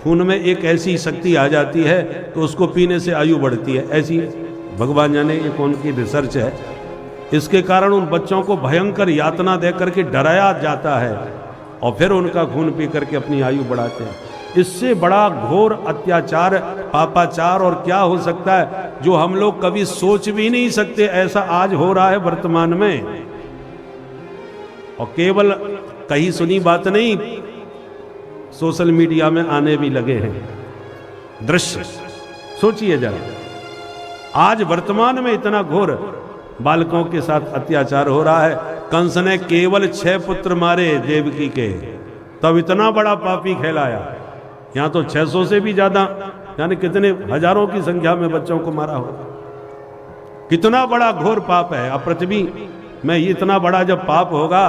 खून में एक ऐसी शक्ति आ जाती है तो उसको पीने से आयु बढ़ती है। ऐसी भगवान जाने ये कौन की रिसर्च है। इसके कारण उन बच्चों को भयंकर यातना देकर के डराया जाता है और फिर उनका खून पी करके अपनी आयु बढ़ाते हैं। इससे बड़ा घोर अत्याचार, पापाचार और क्या हो सकता है, जो हम लोग कभी सोच भी नहीं सकते। ऐसा आज हो रहा है वर्तमान में, और केवल कहीं सुनी बात नहीं, सोशल मीडिया में आने भी लगे हैं दृश्य। सोचिए जरा, आज वर्तमान में इतना घोर बालकों के साथ अत्याचार हो रहा है। कंस ने केवल 6 पुत्र मारे देवकी के, तब इतना बड़ा पापी कहलाया। यहां तो 600 से भी ज्यादा, यानी कितने हजारों की संख्या में बच्चों को मारा हो। कितना बड़ा घोर पाप है। अब पृथ्वी में इतना बड़ा जब पाप होगा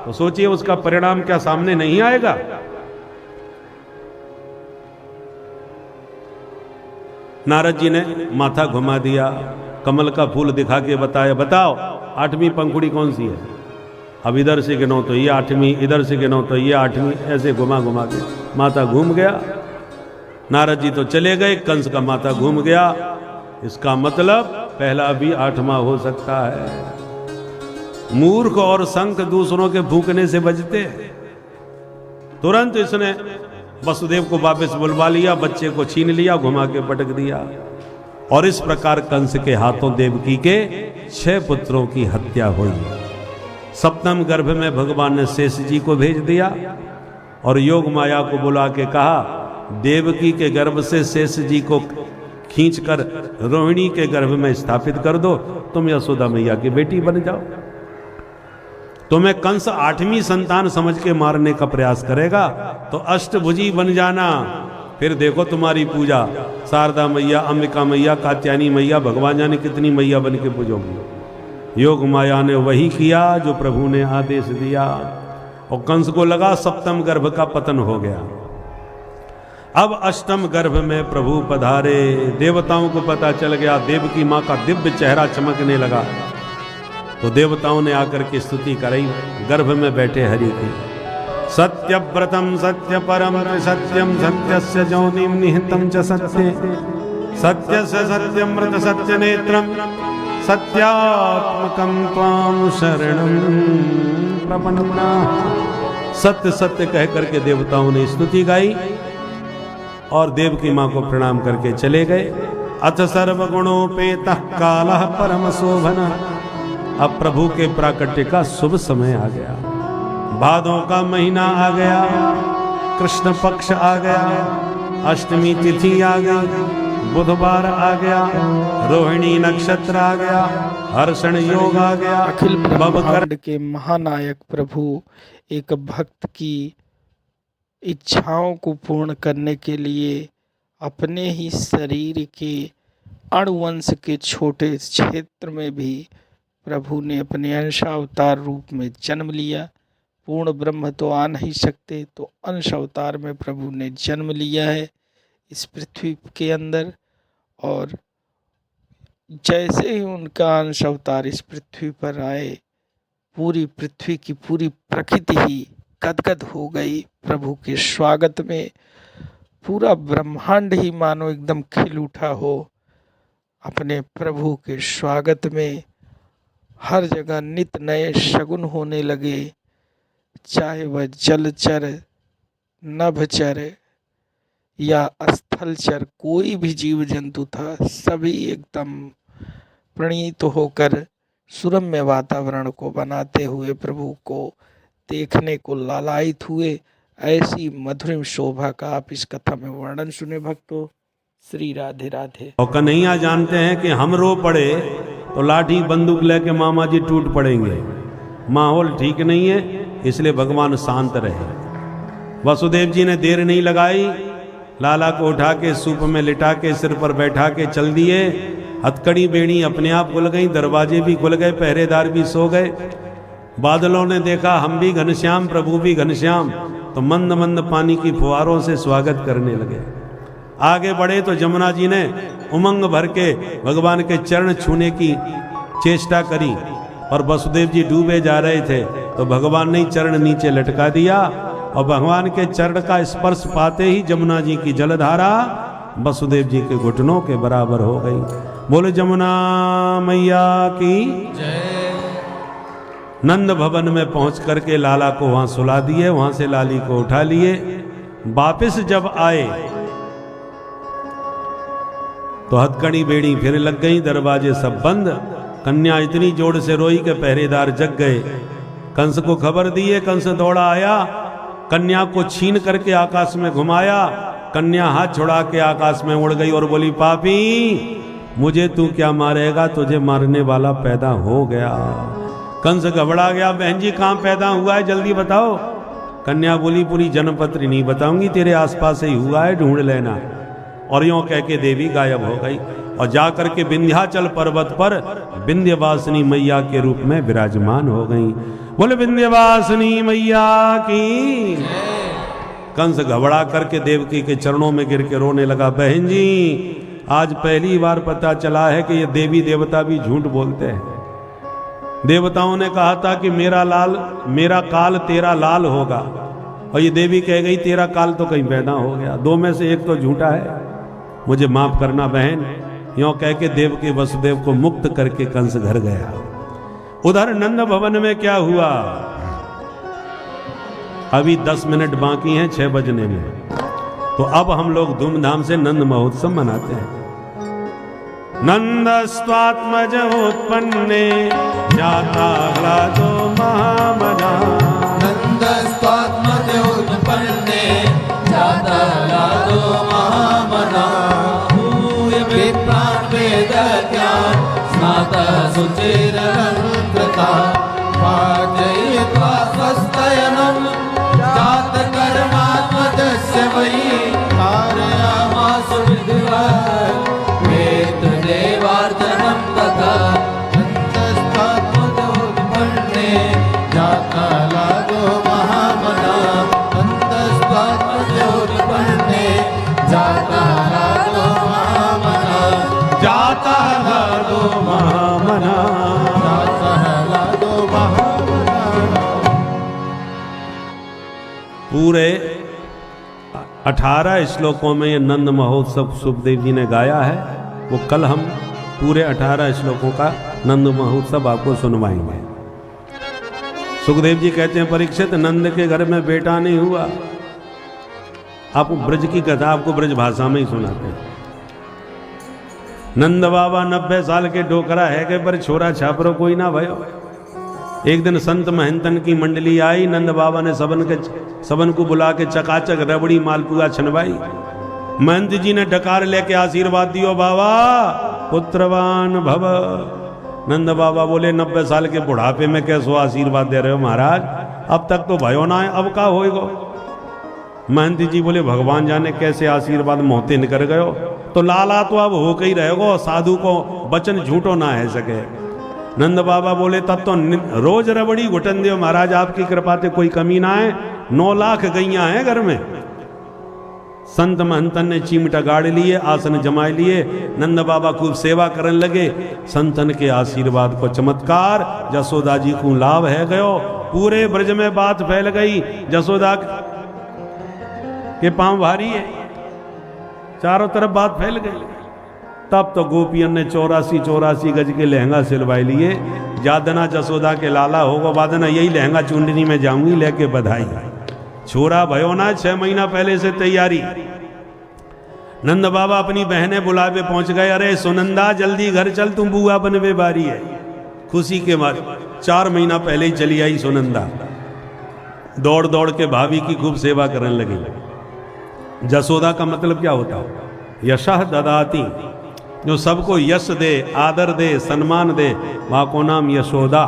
तो सोचिए उसका परिणाम क्या सामने नहीं आएगा। नारद जी ने माथा घुमा दिया, कमल का फूल दिखा के बताया, बताओ 8वीं पंखुड़ी कौन सी है। अब इधर से गिनो तो ये 8वीं, इधर से गिनो तो ये 8वीं, ऐसे घुमा घुमा के माथा घूम गया। नारद जी तो चले गए, कंस का माथा घूम गया। इसका मतलब पहला भी 8वां हो सकता है। मूर्ख और संख दूसरों के भूखने से बचते। तुरंत इसने वसुदेव को वापस बुलवा लिया, बच्चे को छीन लिया, घुमा के पटक दिया। और इस प्रकार कंस के हाथों देवकी के 6 पुत्रों की हत्या हुई। सप्तम गर्भ में भगवान ने शेष जी को भेज दिया और योग माया को बुला के कहा, देवकी के गर्भ से शेष जी को खींचकर रोहिणी के गर्भ में स्थापित कर दो, तुम यशोदा मैया की बेटी बन जाओ। तुम्हें कंस 8वीं संतान समझ के मारने का प्रयास करेगा तो अष्टभुजी बन जाना, फिर देखो तुम्हारी पूजा शारदा मैया, अंबिका मैया, कात्यायनी मैया, भगवान जाने कितनी मैया बन के पूजोगी। योग माया ने वही किया जो प्रभु ने आदेश दिया और कंस को लगा सप्तम गर्भ का पतन हो गया। अब अष्टम गर्भ में प्रभु पधारे। देवताओं को पता चल गया, देव की मां का दिव्य चेहरा चमकने लगा तो देवताओं ने आकर के स्तुति कराई गर्भ में बैठे हरि की। सत्यव्रतम सत्य परम सत्यम सत्यस्य जोनिम निहितम च सत्ये सत्यस्य सत्यमृत सत्य नेत्रम सत्यात्मकम त्वाम शरणम प्रपन्ना। सत्य सत्य कह करके देवताओं ने स्तुति गाई और देव की मां को प्रणाम करके चले गए। अथ सर्वगुणोपेतः कालः परम शोभन। अब प्रभु के प्राकट्य का शुभ समय आ गया। भादों का महीना आ गया, कृष्ण पक्ष आ गया, अष्टमी तिथि आ गई, बुधवार आ गया, रोहिणी नक्षत्र आ गया, हर्षण योग आ गया। अखिल ब्रह्मांड के महानायक प्रभु एक भक्त की इच्छाओं को पूर्ण करने के लिए अपने ही शरीर के अणुवंश के छोटे क्षेत्र में भी प्रभु ने अपने अंशावतार रूप में जन्म लिया। पूर्ण ब्रह्म तो आ नहीं सकते, तो अंश अवतार में प्रभु ने जन्म लिया है इस पृथ्वी के अंदर। और जैसे ही उनका अंश अवतार इस पृथ्वी पर आए, पूरी पृथ्वी की पूरी प्रकृति ही गदगद हो गई प्रभु के स्वागत में। पूरा ब्रह्मांड ही मानो एकदम खिल उठा हो अपने प्रभु के स्वागत में। हर जगह नित नए शगुन होने लगे, चाहे वह जलचर, नभचर या स्थलचर, कोई भी जीव जंतु था, सभी एकदम प्रणीत होकर सुरम्य वातावरण को बनाते हुए प्रभु को देखने को लालायित हुए। ऐसी मधुरिम शोभा का आप इस कथा में वर्णन सुने भक्तों। श्री राधे राधे। और कन्हैया जानते हैं कि हम रो पड़े तो लाठी बंदूक लेके मामा जी टूट पड़ेंगे, माहौल ठीक नहीं है, इसलिए भगवान शांत रहे। वसुदेव जी ने देर नहीं लगाई, लाला को उठा के सूप में लिटा के सिर पर बैठा के चल दिए। हथकड़ी बेड़ी अपने आप खुल गई, दरवाजे भी खुल गए, पहरेदार भी सो गए। बादलों ने देखा हम भी घनश्याम, प्रभु भी घनश्याम, तो मंद मंद पानी की फुहारों से स्वागत करने लगे। आगे बढ़े तो जमुना जी ने उमंग भर के भगवान के चरण छूने की चेष्टा करी और वसुदेव जी डूबे जा रहे थे तो भगवान ने चरण नीचे लटका दिया और भगवान के चरण का स्पर्श पाते ही जमुना जी की जलधारा वसुदेव जी के घुटनों के बराबर हो गई। बोले जमुना मैया की जय। नंद भवन में पहुंच करके लाला को वहां सुला दिए, वहां से लाली को उठा लिए। वापिस जब आए तो हथकड़ी बेड़ी फिर लग गई, दरवाजे सब बंद। कन्या इतनी जोर से रोई कि पहरेदार जग गए। कंस को खबर दिए, कंस दौड़ा आया, कन्या को छीन करके आकाश में घुमाया। कन्या हाथ छुड़ा के आकाश में उड़ गई और बोली, पापी मुझे तू क्या मारेगा, तुझे मारने वाला पैदा हो गया। कंस घबरा गया, बहन जी कहाँ पैदा हुआ है, जल्दी बताओ। कन्या बोली, पूरी जन्मपत्री नहीं बताऊंगी, तेरे आसपास ही हुआ है, ढूंढ लेना। और यूं कह के देवी गायब हो गई और जाकर के विंध्याचल पर्वत पर विंध्यवासिनी मैया के रूप में विराजमान हो गई। बोले विंध्यवासिनी मैया की। कंस घबरा करके देवकी के चरणों में गिर के रोने लगा। बहन जी, आज पहली बार पता चला है कि ये देवी देवता भी झूठ बोलते हैं। देवताओं ने कहा था कि मेरा काल तेरा लाल होगा, और ये देवी कह गई तेरा काल तो कहीं पैदा हो गया। दो में से एक तो झूठा है, मुझे माफ करना बहन। यों कह के देव के वसुदेव को मुक्त करके कंस घर गया। उधर नंद भवन में क्या हुआ, अभी 10 मिनट बाकी हैं 6 बजने में। तो अब हम लोग धूमधाम से नंद महोत्सव मनाते हैं। नंदस्त्वात्मज उत्पन्ने जाता ह्लादो महामना। नंदस्त्वात्मज उत्पन्ने जाता ह्लादो महामना। भूय विप्रान् वेदज्ञान् स्नातः शुचिरलङ्कृता। पाचयित्वा स्वस्तयनं जातकर्मात्मजस्य वै कारयामास विधिवत् वेददेवार्चनं तथा। नंदस्त्वात्मज उत्पन्ने जाता ह्लादो महामना। नंदस्त्वात्मज उत्पन्ने जाता ह्लादो महामना। जाता ह्लादो महामना। जाता ह्लादो महामना। पूरे 18 श्लोकों में ये नंद महोत्सव सुखदेव जी ने गाया है। वो कल हम पूरे 18 श्लोकों का नंद महोत्सव आपको सुनवाएंगे। सुखदेव जी कहते हैं परीक्षित, नंद के घर में बेटा नहीं हुआ। आपको ब्रज की कथा आपको ब्रज भाषा में ही सुनाते हैं। नंद बाबा 90 साल के डोकरा है के पर छोरा छापरो कोई ना भयो। एक दिन संत महंतन की मंडली आई। नंद बाबा ने सबन को बुला के चकाचक रबड़ी मालपुआ छनवाई। महंत जी ने डकार लेके आशीर्वाद दियो, बाबा पुत्रवान भव। नंद बाबा बोले 90 साल के बुढ़ापे में कैसो आशीर्वाद दे रहे हो महाराज, अब तक तो भयो ना है, अब का होएगो। महंत जी बोले भगवान जाने कैसे आशीर्वाद मोहते निकल गयो, तो लाला तो अब हो ही रहेगो, साधु को वचन झूठो ना है सके। नंद बाबा बोले तब तो रोज रबड़ी घुटन दियो महाराज, आपकी कृपा से कोई कमी ना है। 9 लाख गैया हैं घर में। संत महंतन ने चिमटा गाड़ लिए, आसन जमाए लिए। नंद बाबा खूब सेवा करने लगे। संतन के आशीर्वाद को चमत्कार जसोदा जी को लाभ है गयो। पूरे ब्रज में बात फैल गई, जसोदा के पांव भारी है, चारों तरफ बात फैल गई। तब तो गोपियन ने 84 गज के लहंगा सिलवाए लिए। जादना जसोदा के लाला होगा बादना, यही लहंगा चुंडनी में जाऊंगी लेके बधाई। छोरा भयो ना, 6 महीना पहले से तैयारी। नंद बाबा अपनी बहनें बुलावे पहुंच गए। अरे सुनंदा जल्दी घर चल, तुम बुआ बनवे बारी है। खुशी के मारे 4 महीना पहले ही चली आई सुनंदा। दौड़ दौड़ के भाभी की खूब सेवा करने लगी। जसोदा का मतलब क्या होता है? यशः ददाती, जो सबको यश दे, आदर दे, सम्मान दे, वहां को नाम यशोदा।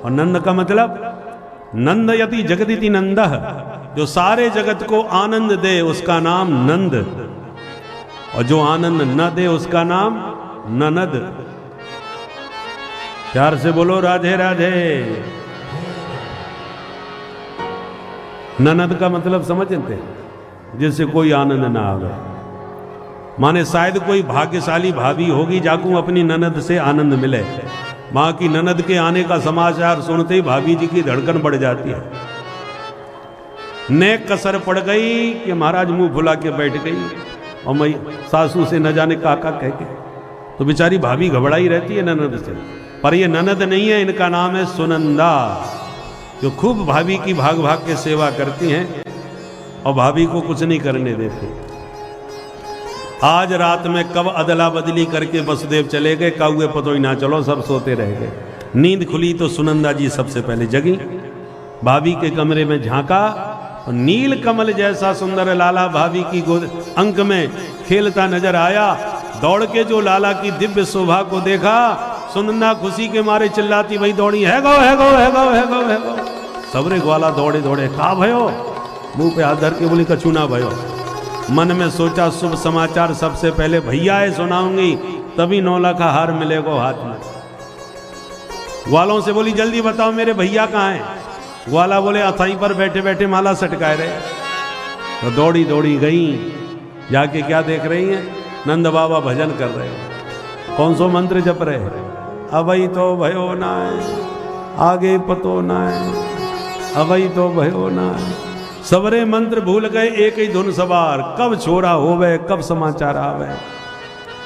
और नंद का मतलब नंदयति जगदिति नंदः, जो सारे जगत को आनंद दे उसका नाम नंद, और जो आनंद न दे उसका नाम ननद। प्यार से बोलो राधे राधे। ननद का मतलब समझते, जिससे कोई आनंद ना आवे। माने शायद कोई भाग्यशाली भाभी होगी जाकू अपनी ननद से आनंद मिले। मां की ननद के आने का समाचार सुनते ही भाभी जी की धड़कन बढ़ जाती है। नेक कसर पड़ गई कि महाराज मुंह फुला के बैठ गई, और मैं सासू से न जाने काका कह के, तो बेचारी भाभी घबराई रहती है ननद से। पर ये ननद नहीं है, इनका नाम है सुनंदा, जो खूब भाभी की भाग भाग के सेवा करती हैं और भाभी को कुछ नहीं करने देती। आज रात में कब अदला बदली करके वसुदेव चले गए, कौए पतो ही ना चलो, सब सोते रह गए। नींद खुली तो सुनंदा जी सबसे पहले जगी। भाभी के कमरे में झांका और नील कमल जैसा सुंदर लाला भाभी की गोद अंक में खेलता नजर आया। दौड़ के जो लाला की दिव्य शोभा को देखा, सुनंदा खुशी के मारे चिल्लाती वही दौड़ी, है गो है गो है गो है गो है गो। सबरे ग्वाला दौड़े दौड़े, का भयो? मुंह पे हाथ धर के बोली कछु ना भयो। मन में सोचा शुभ समाचार सबसे पहले भैया है सुनाऊंगी, तभी 9 लाख हार मिलेगा हाथ में। ग्वालों से बोली जल्दी बताओ मेरे भैया कहाँ हैं। ग्वाला बोले अथाई पर बैठे बैठे माला सटकाए रहे। तो दौड़ी दौड़ी गई, जाके क्या देख रही हैं, नंद बाबा भजन कर रहे हैं। कौन सो मंत्र जप रहे हैं, अवई तो भयो ना है, आगे पतो ना है, अवई तो भयो ना है। सबरे मंत्र भूल गए, एक ही धुन सवार, कब छोरा होवे कब समाचार आवे।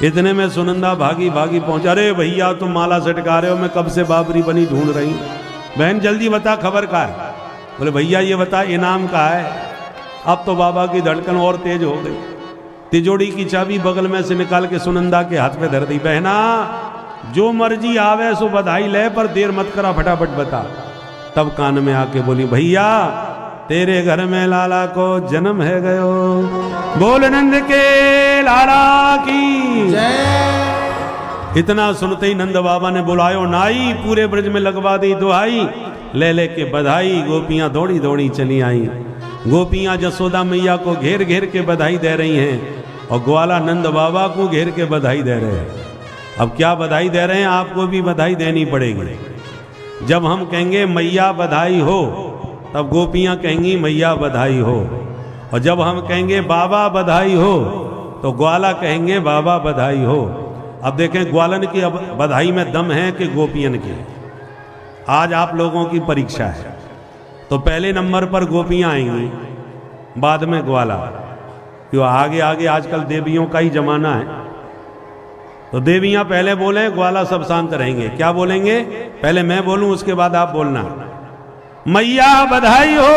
इतने में सुनंदा भागी भागी पहुंचा, अरे भैया तुम माला सटका रहे हो, मैं कब से बाबरी बनी ढूंढ रही हूं। बहन जल्दी बता खबर का है। बोले भैया ये बता इनाम का है। अब तो बाबा की धड़कन और तेज हो गई। तिजोड़ी की चाबी बगल में से निकाल के सुनंदा के हाथ पे धर दी। बहना जो मर्जी आवे सो बधाई ले, पर देर मत करा, फटाफट बता। तब कान में आके बोली भैया तेरे घर में लाला को जन्म है गयो, बोल नंद के लाला की जय। इतना सुनते ही नंद बाबा ने बुलायो नाई, पूरे ब्रज में लगवा दी दुहाई, ले के बधाई। गोपियां दौड़ी दौड़ी चली आई। गोपियां जसोदा मैया को घेर घेर के बधाई दे रही हैं और ग्वाला नंद बाबा को घेर के बधाई दे रहे हैं। अब क्या बधाई दे रहे हैं, आपको भी बधाई देनी पड़ेगी। जब हम कहेंगे मैया बधाई हो, तब गोपियां कहेंगी मैया बधाई हो, और जब हम कहेंगे बाबा बधाई हो, तो ग्वाला कहेंगे बाबा बधाई हो। अब देखें ग्वालन की अब बधाई में दम है कि गोपियन की। आज आप लोगों की परीक्षा है, तो पहले नंबर पर गोपियां आएंगी, बाद में ग्वाला। क्यों आगे आगे आजकल देवियों का ही जमाना है, तो देवियां पहले बोले, ग्वाला सब शांत रहेंगे। क्या बोलेंगे, पहले मैं बोलूं उसके बाद आप बोलना। मैया बधाई हो,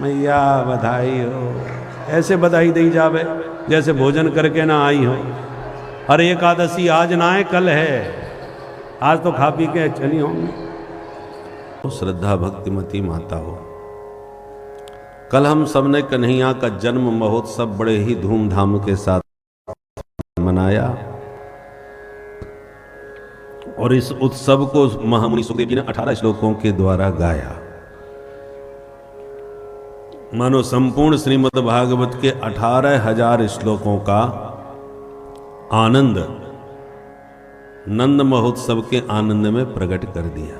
मैया बधाई हो। ऐसे बधाई दी जावे जैसे भोजन करके ना आई हो। अरे एकादशी आज ना है, कल है, आज तो खा पी के चली होंगी। तो श्रद्धा भक्तिमती माता हो, कल हम सबने कन्हैया का जन्म महोत्सव बड़े ही धूमधाम के साथ मनाया, और इस उत्सव को महामुनि सुखदेव जी ने 18 श्लोकों के द्वारा गाया। मानो संपूर्ण श्रीमद् भागवत के 18,000 श्लोकों का आनंद नंद महोत्सव के आनंद में प्रकट कर दिया।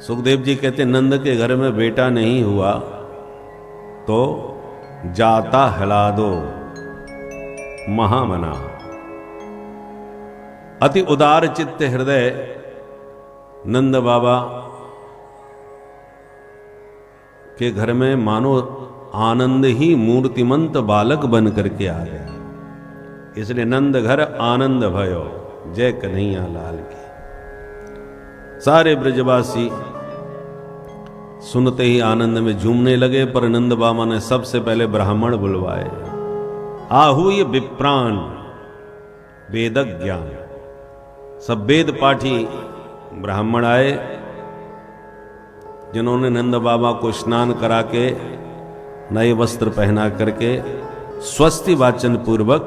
सुखदेव जी कहते नंद के घर में बेटा नहीं हुआ तो जाता हिला दो महामना। अति उदार चित्त हृदय नंद बाबा के घर में मानो आनंद ही मूर्तिमंत बालक बन करके आ गया। इसलिए नंद घर आनंद भयो, जय कन्हैया लाल की। सारे ब्रजवासी सुनते ही आनंद में झूमने लगे, पर नंद बाबा ने सबसे पहले ब्राह्मण बुलवाए। आहूय विप्राण वेदज्ञान, सब वेद पाठी ब्राह्मण आए, जिन्होंने नंद बाबा को स्नान करा के नए वस्त्र पहना करके स्वस्ति वाचन पूर्वक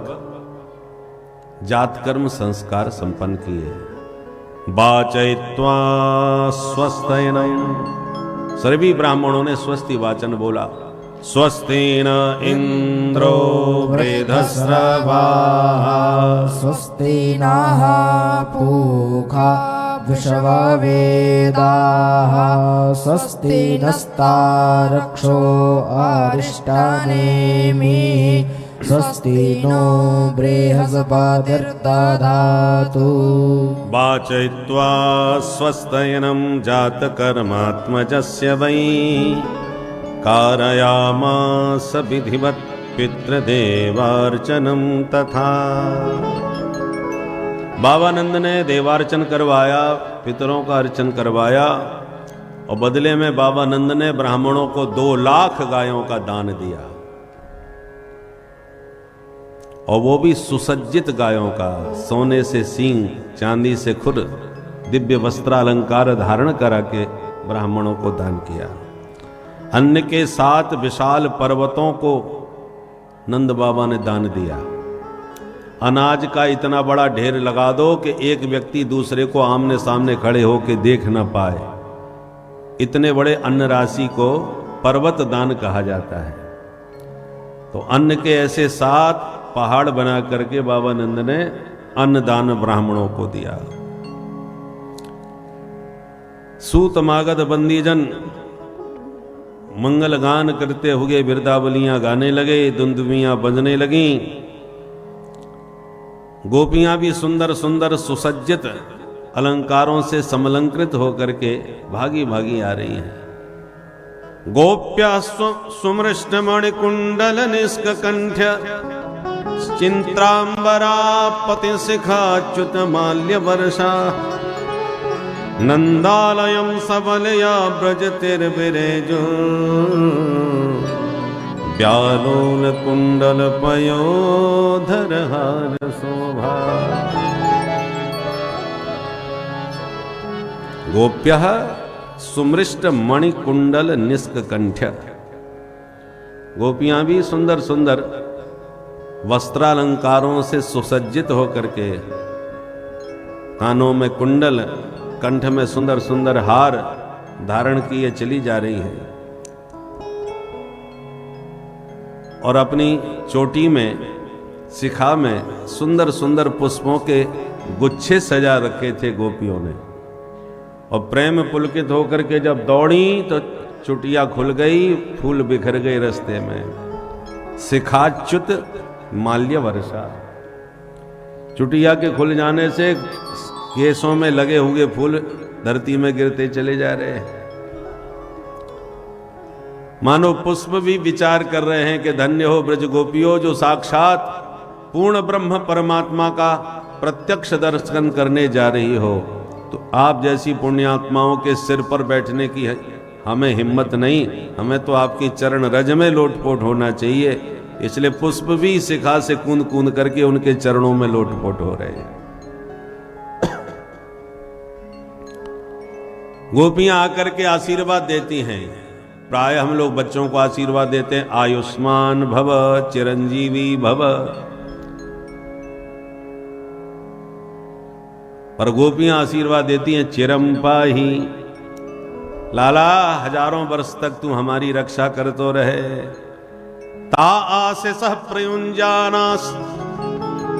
जातकर्म संस्कार संपन्न किए। वाचयित्वा स्वस्त्यनम, सभी ब्राह्मणों ने स्वस्ति वाचन बोला। स्वस्तेन इंद्रो वृद्धस्रवाः स्वस्ति नः पूषा विश्ववेदाः स्वस्ति नस्तार्क्ष्यो अरिष्टानेमिः स्वस्ति नो बृहस्पतिर्दधातु। वाचयित्वा स्वस्तयनं जातकर्मात्मजस्य वै कारयामास विधिवत् पितृदेवार्चनं तथा। बाबा नंद ने देवार्चन करवाया, पितरों का अर्चन करवाया, और बदले में बाबा नंद ने ब्राह्मणों को 2 लाख गायों का दान दिया, और वो भी सुसज्जित गायों का, सोने से सींग, चांदी से खुर, दिव्य वस्त्रालंकार धारण करा के ब्राह्मणों को दान किया। अन्न के 7 विशाल पर्वतों को नंद बाबा ने दान दिया। अनाज का इतना बड़ा ढेर लगा दो कि एक व्यक्ति दूसरे को आमने सामने खड़े होकर देख न पाए। इतने बड़े अन्न राशि को पर्वत दान कहा जाता है। तो अन्न के ऐसे 7 पहाड़ बना करके बाबा नंद ने अन्नदान ब्राह्मणों को दिया। सूतमागध बंदीजन मंगल गान करते हुए बिरदावलियां गाने लगे, दुंदुबियां बजने लगीं। गोपियां भी सुंदर सुंदर सुसज्जित अलंकारों से समलंकृत होकर के भागी भागी आ रही हैं। गोप्या सुमृष्टमणि कुंडल निष्कंठ्य चिंत्रांबरा पति शिखाच्युत माल्य वर्षा नंदालयम सबलया ब्रजतिर्विरेजो व्यालोल कुंडल पयोधर हार शोभा। गोप्यः सुमृष्ट मणि कुंडल निष्कंठ्य। गोपियां भी सुंदर सुंदर वस्त्रालंकारों से सुसज्जित होकर के, कानों में कुंडल, कंठ में सुंदर सुंदर हार धारण किए चली जा रही है। और अपनी चोटी में, शिखा में सुंदर सुंदर पुष्पों के गुच्छे सजा रखे थे गोपियों ने। और प्रेम पुलकित होकर के जब दौड़ी तो चुटिया खुल गई, फूल बिखर गए रास्ते में। शिखाच्युत माल्य वर्षा। चुटिया के खुल जाने से केसों में लगे हुए फूल धरती में गिरते चले जा रहे हैं। मानो पुष्प भी विचार कर रहे हैं कि धन्य हो ब्रज गोपियों, जो साक्षात पूर्ण ब्रह्म परमात्मा का प्रत्यक्ष दर्शन करने जा रही हो। तो आप जैसी पुण्यात्माओं के सिर पर बैठने की हमें हिम्मत नहीं, हमें तो आपकी चरण रज में लोटपोट होना चाहिए। इसलिए पुष्प भी शिखा से कूंद कूंद करके उनके चरणों में लोटपोट हो रहे हैं। गोपियां आकर के आशीर्वाद देती हैं। प्राय हम लोग बच्चों को आशीर्वाद देते हैं, आयुष्मान भव, चिरंजीवी भव। पर गोपियां आशीर्वाद देती हैं, चिरम पाही। लाला, हजारों वर्ष तक तू हमारी रक्षा करतो रहे। ता आसे सह प्रयुंजानास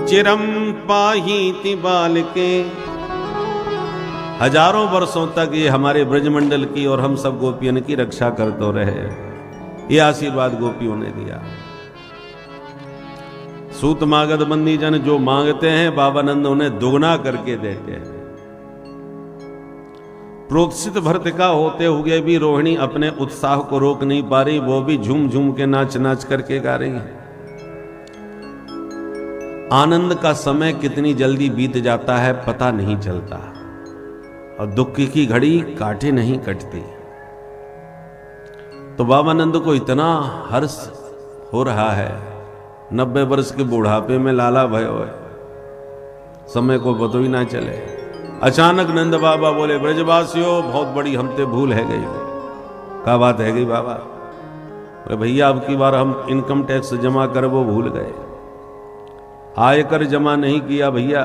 चिरम पाही ति बालके। हजारों वर्षों तक ये हमारे ब्रजमंडल की और हम सब गोपियन की रक्षा करतो रहे। ये आशीर्वाद गोपियों ने दिया। सूतमागध बंदी जन जो मांगते हैं बाबा नंद उन्हें दुगना करके देते हैं। प्रोत्सित भर्तिका होते हुए भी रोहिणी अपने उत्साह को रोक नहीं पा रही, वो भी झूम झूम के नाच नाच करके गा रही है। आनंद का समय कितनी जल्दी बीत जाता है पता नहीं चलता, और दुख की घड़ी काटे नहीं कटती। तो बाबा नंद को इतना हर्ष हो रहा है, 90 वर्ष के बुढ़ापे में लाला भयो है, समय को पता ही ना चले। अचानक नंद बाबा बोले, ब्रजवासियों बहुत बड़ी हमसे भूल है गई। क्या बात है गई बाबा? बोले भैया अब की बार हम इनकम टैक्स जमा कर वो भूल गए, आयकर जमा नहीं किया भैया।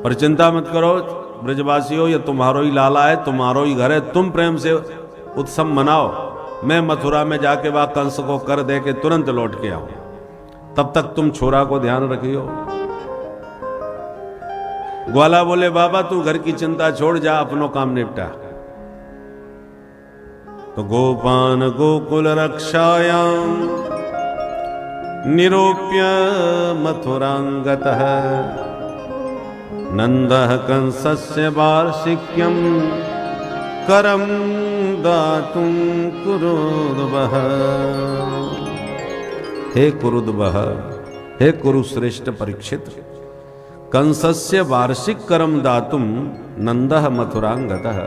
पर चिंता मत करो ब्रजवासियों, ये तुम्हारो ही लाला है, तुम्हारो ही घर है, तुम प्रेम से उत्सव मनाओ। मैं मथुरा में जाके वहां कंस को कर दे के तुरंत लौट के आऊं, तब तक तुम छोरा को ध्यान रखियो। ग्वाला बोले बाबा तू घर की चिंता छोड़, जा अपनो काम निपटा। तो गोपान गोकुल रक्षायाम निरूप्य मथुरांगतः नंदः कंसस्य वार्षिक्यम करम दातुम कुरुद्वः। हे कुरुद्वः, हे कुरुश्रेष्ठ परीक्षित, कंसस्य वार्षिक करम दातुम नंदः मथुरांगतः।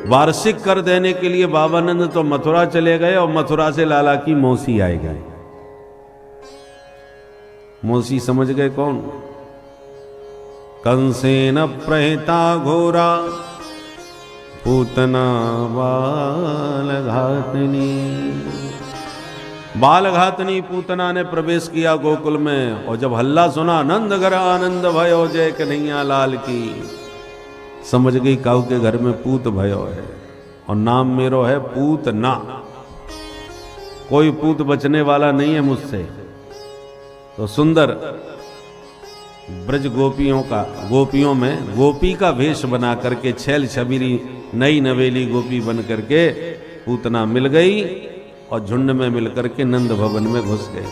वार्षिक कर देने के लिए बाबा नंद तो मथुरा चले गए, और मथुरा से लाला की मौसी आए गए। मौसी समझ गए कौन? कंसेन प्रहिता घोरा पूतना बालघातनी। बालघातनी पूतना ने प्रवेश किया गोकुल में, और जब हल्ला सुना नंद घर आनंद भयो जय कन्हैया लाल की, समझ गई काऊ के घर में पूत भयो है, और नाम मेरो है पूतना। कोई पूत बचने वाला नहीं है मुझसे। तो सुंदर ब्रज गोपियों में गोपी का वेश बना करके छैल छबीली नई नवेली गोपी बन करके पूतना मिल गई और झुंड में मिल करके नंद भवन में घुस गई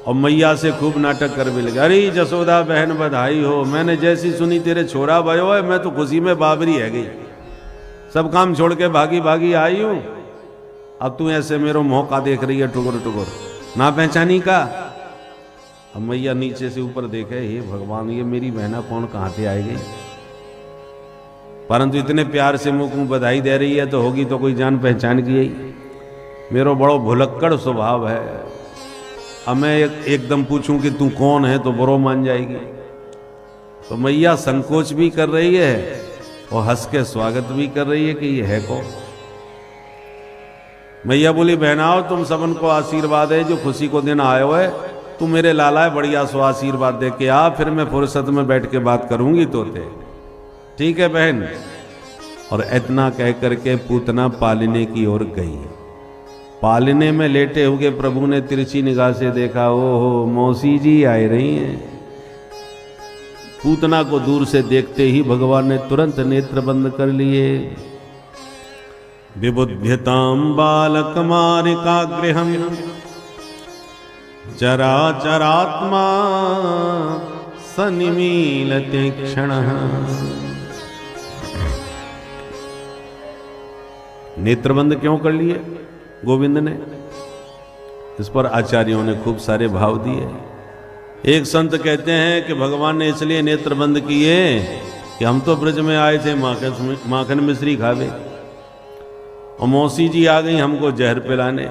और मैया से खूब नाटक कर भी लगे। अरे जसोदा बहन बधाई हो, मैंने जैसी सुनी तेरे छोरा भयो है, मैं तो खुशी में बाबरी है गई, सब काम छोड़ के भागी भागी आई हूं। अब तू ऐसे मेरा मौका देख रही है टुकुर टुकुर, ना पहचानी का। अब मैया नीचे से ऊपर देखे, हे भगवान ये मेरी बहना कौन कहां से आई गई, परंतु इतने प्यार से मुख में बधाई दे रही है तो होगी तो कोई जान पहचान की ही। मेरा बड़ो भुलक्कड़ स्वभाव है, अब मैं एकदम पूछूं कि तू कौन है तो बुरो मान जाएगी। तो मैया संकोच भी कर रही है और हंस के स्वागत भी कर रही है कि ये है कौन। मैया बोली बहनाओ तुम सबन को आशीर्वाद है, जो खुशी को दिन आयो है, तू मेरे लाला है, बढ़िया सो आशीर्वाद दे के आ, फिर मैं फुर्सत में बैठ के बात करूंगी तोते। ठीक है बहन। और इतना कह करके पूतना पालने की ओर गई। पालने में लेटे हुए प्रभु ने तिरछी निगाह से देखा, ओहो मौसी जी आए रही हैं। पूतना को दूर से देखते ही भगवान ने तुरंत नेत्र बंद कर लिए। विबुध्यताम बालकमारिकागृहम् चराचरात्मा सनिमीलते क्षणः। नेत्रबंद क्यों कर लिए गोविंद ने, इस पर आचार्यों ने खूब सारे भाव दिए। एक संत कहते हैं कि भगवान ने इसलिए नेत्र बंद किए कि हम तो ब्रज में आए थे माखन मिश्री खावे और मौसी जी आ गई हमको जहर पिलाने,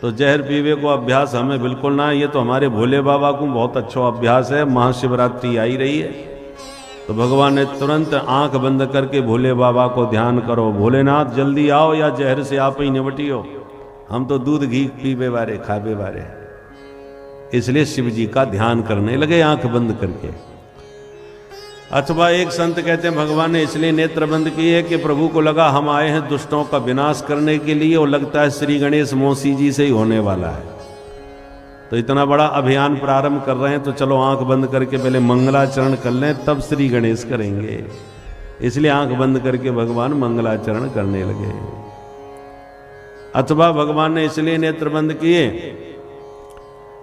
तो जहर पीवे को अभ्यास हमें बिल्कुल ना, ये तो हमारे भोले बाबा को बहुत अच्छा अभ्यास है। महाशिवरात्रि आई रही है तो भगवान ने तुरंत आंख बंद करके भोले बाबा को ध्यान करो, भोलेनाथ जल्दी आओ या जहर से आप ही निपटी हो, हम तो दूध घी पीवे वाले खावे वाले। इसलिए शिव जी का ध्यान करने लगे आंख बंद करके। अथवा एक संत कहते हैं भगवान ने इसलिए नेत्र बंद किए कि प्रभु को लगा हम आए हैं दुष्टों का विनाश करने के लिए, और लगता है श्री गणेश मौसी जी से ही होने वाला है, तो इतना बड़ा अभियान प्रारंभ कर रहे हैं तो चलो आंख बंद करके पहले मंगलाचरण कर लें तब श्री गणेश करेंगे। इसलिए आंख बंद करके भगवान मंगलाचरण करने लगे। अथवा भगवान ने इसलिए नेत्र बंद किए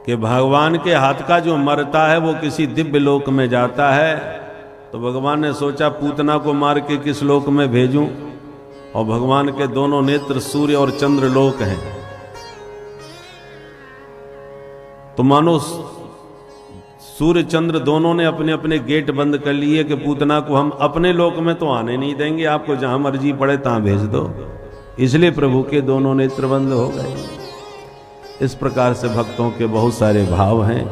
कि भगवान के हाथ का जो मरता है वो किसी दिव्य लोक में जाता है, तो भगवान ने सोचा पूतना को मार के किस लोक में भेजूं, और भगवान के दोनों नेत्र सूर्य और चंद्र लोक हैं, तो मानो सूर्य चंद्र दोनों ने अपने अपने गेट बंद कर लिए कि पूतना को हम अपने लोक में तो आने नहीं देंगे, आपको जहां मर्जी पड़े तहां भेज दो। इसलिए प्रभु के दोनों नेत्र बंद हो गए। इस प्रकार से भक्तों के बहुत सारे भाव हैं।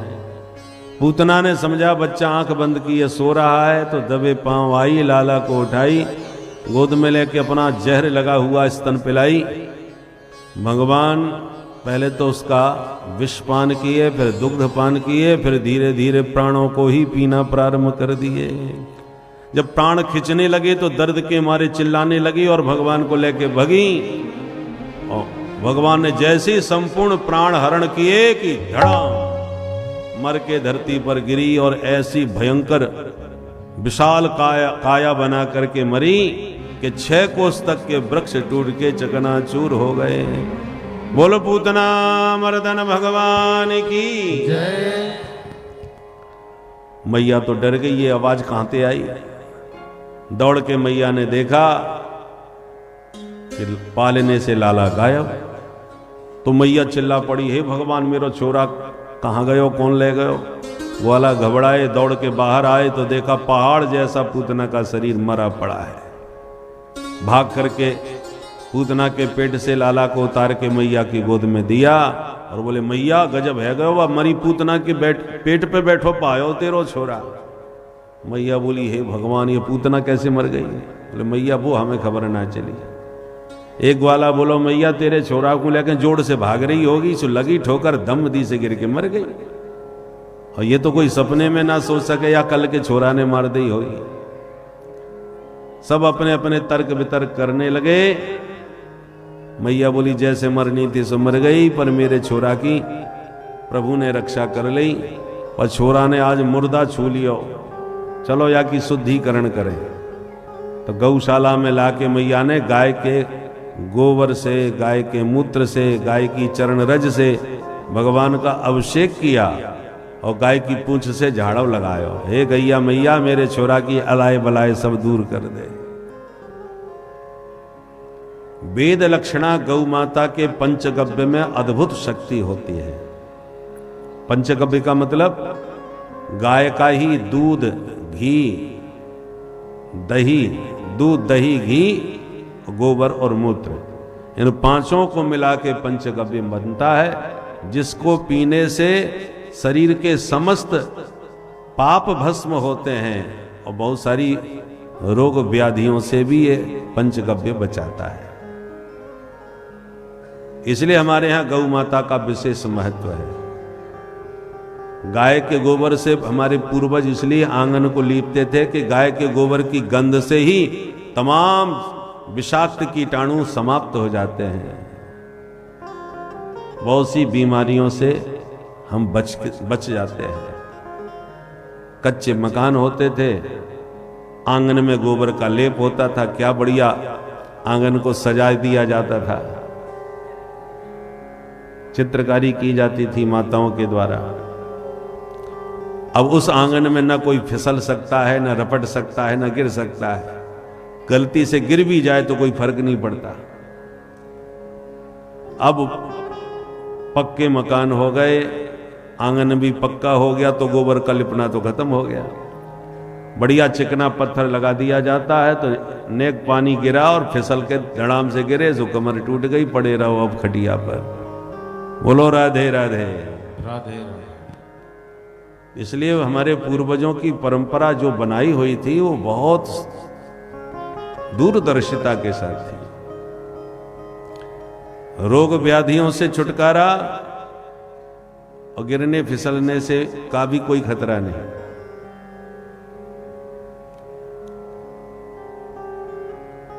पूतना ने समझा बच्चा आंख बंद किए सो रहा है, तो दबे पांव आई, लाला को उठाई, गोद में लेके अपना जहर लगा हुआ स्तन पिलाई। भगवान पहले तो उसका विष पान किए, फिर दुग्ध पान किए, फिर धीरे धीरे प्राणों को ही पीना प्रारंभ कर दिए। जब प्राण खिंचने लगे तो दर्द के मारे चिल्लाने लगी और भगवान को लेके भगी, और भगवान ने जैसे संपूर्ण प्राण हरण किए कि धड़ाम मर के धरती पर गिरी, और ऐसी भयंकर विशाल काया बना करके मरी कि 6 कोस तक के वृक्ष टूट के चकनाचूर हो गए। बोलो पूतना मर्दन भगवान की जय। मैया तो डर गई, ये आवाज कहां से आई। दौड़ के मैया ने देखा कि पालने से लाला गायब। तो मैया चिल्ला पड़ी, हे भगवान मेरा छोरा कहां गयो, कौन ले गयो। वाला घबराए, दौड़ के बाहर आए तो देखा पहाड़ जैसा पूतना का शरीर मरा पड़ा है। भाग करके पूतना के पेट से लाला को उतार के मैया की गोद में दिया और बोले मैया गजब है गयो, मरी पूतना के पेट पे बैठो पायो तेरो छोरा। मैया बोली हे भगवान ये पूतना कैसे मर गई। बोले मैया वो हमें खबर ना चली। एक ग्वाला बोलो मैया तेरे छोरा को लेकर जोड़ से भाग रही होगी, सो लगी ठोकर दम दी से गिर के मर गई। और ये तो कोई सपने में ना सोच सके या कल के छोरा ने मार दी होगी। सब अपने अपने तर्क वितर्क करने लगे मैया बोली जैसे मरनी थी सो मर गई, पर मेरे छोरा की प्रभु ने रक्षा कर ली। पर छोरा ने आज मुर्दा छू लियो, चलो या की शुद्धिकरण करें। तो गौशाला में लाके मैया ने गाय के गोबर से, गाय के मूत्र से, गाय की चरण रज से भगवान का अभिषेक किया और गाय की पूंछ से झाड़ू लगायो। हे गैया मैया मेरे छोरा की अलाय बलाय सब दूर कर दे। वेद लक्षणा गौ माता के पंचगव्य में अद्भुत शक्ति होती है। पंचगव्य का मतलब गाय का ही दूध, घी, दही, दूध, दही, घी, गोबर और मूत्र, इन पांचों को मिला के पंचगव्य बनता है, जिसको पीने से शरीर के समस्त पाप भस्म होते हैं और बहुत सारी रोग व्याधियों से भी ये पंचगव्य बचाता है। इसलिए हमारे यहां गौ माता का विशेष महत्व है। गाय के गोबर से हमारे पूर्वज इसलिए आंगन को लीपते थे कि गाय के गोबर की गंध से ही तमाम विषाक्त कीटाणु समाप्त हो जाते हैं। बहुत सी बीमारियों से हम बच जाते हैं। कच्चे मकान होते थे, आंगन में गोबर का लेप होता था, क्या बढ़िया आंगन को सजा दिया जाता था, चित्रकारी की जाती थी माताओं के द्वारा। अब उस आंगन में ना कोई फिसल सकता है, ना रपट सकता है, ना गिर सकता है। गलती से गिर भी जाए तो कोई फर्क नहीं पड़ता। अब पक्के मकान हो गए, आंगन भी पक्का हो गया, तो गोबर का लिपना तो खत्म हो गया। बढ़िया चिकना पत्थर लगा दिया जाता है, तो नेक पानी गिरा और फिसल के धड़ाम से गिरे तो कमर टूट गई, पड़े रहो अब खटिया पर। बोलो राधे राधे राधे राधे। इसलिए हमारे पूर्वजों की परंपरा जो बनाई हुई थी वो बहुत दूरदर्शिता के साथ थी। रोग व्याधियों से छुटकारा और गिरने फिसलने से का भी कोई खतरा नहीं।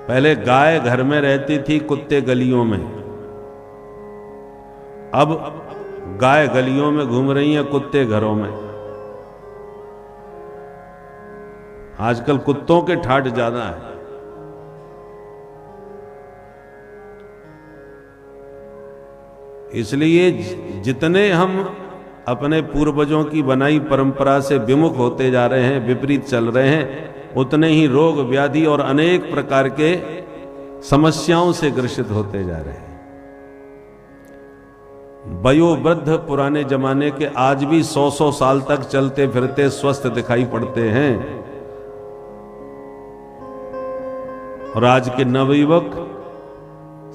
पहले गाय घर में रहती थी, कुत्ते गलियों में। अब गाय गलियों में घूम रही हैं, कुत्ते घरों में। आजकल कुत्तों के ठाठ ज्यादा है। इसलिए जितने हम अपने पूर्वजों की बनाई परंपरा से विमुख होते जा रहे हैं, विपरीत चल रहे हैं, उतने ही रोग व्याधि और अनेक प्रकार के समस्याओं से ग्रसित होते जा रहे हैं। वयोवृद्ध पुराने जमाने के आज भी 100-100 साल तक चलते फिरते स्वस्थ दिखाई पड़ते हैं, और आज के नवयुवक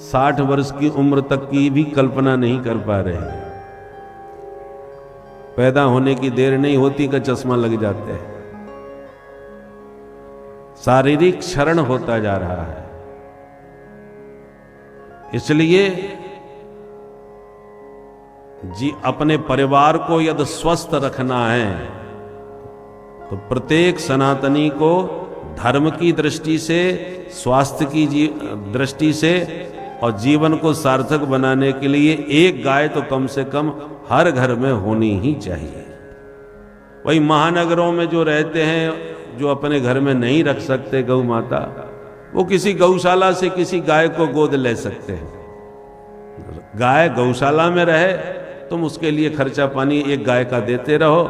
60 वर्ष की उम्र तक की भी कल्पना नहीं कर पा रहे हैं। पैदा होने की देर नहीं होती का चश्मा लग जाते हैं। शारीरिक क्षरण होता जा रहा है। इसलिए अपने परिवार को यदि स्वस्थ रखना है तो प्रत्येक सनातनी को धर्म की दृष्टि से, स्वास्थ्य की दृष्टि से और जीवन को सार्थक बनाने के लिए एक गाय तो कम से कम हर घर में होनी ही चाहिए। वही महानगरों में जो रहते हैं, जो अपने घर में नहीं रख सकते गौ माता, वो किसी गौशाला से किसी गाय को गोद ले सकते हैं। गाय गौशाला में रहे, तुम उसके लिए खर्चा पानी एक गाय का देते रहो,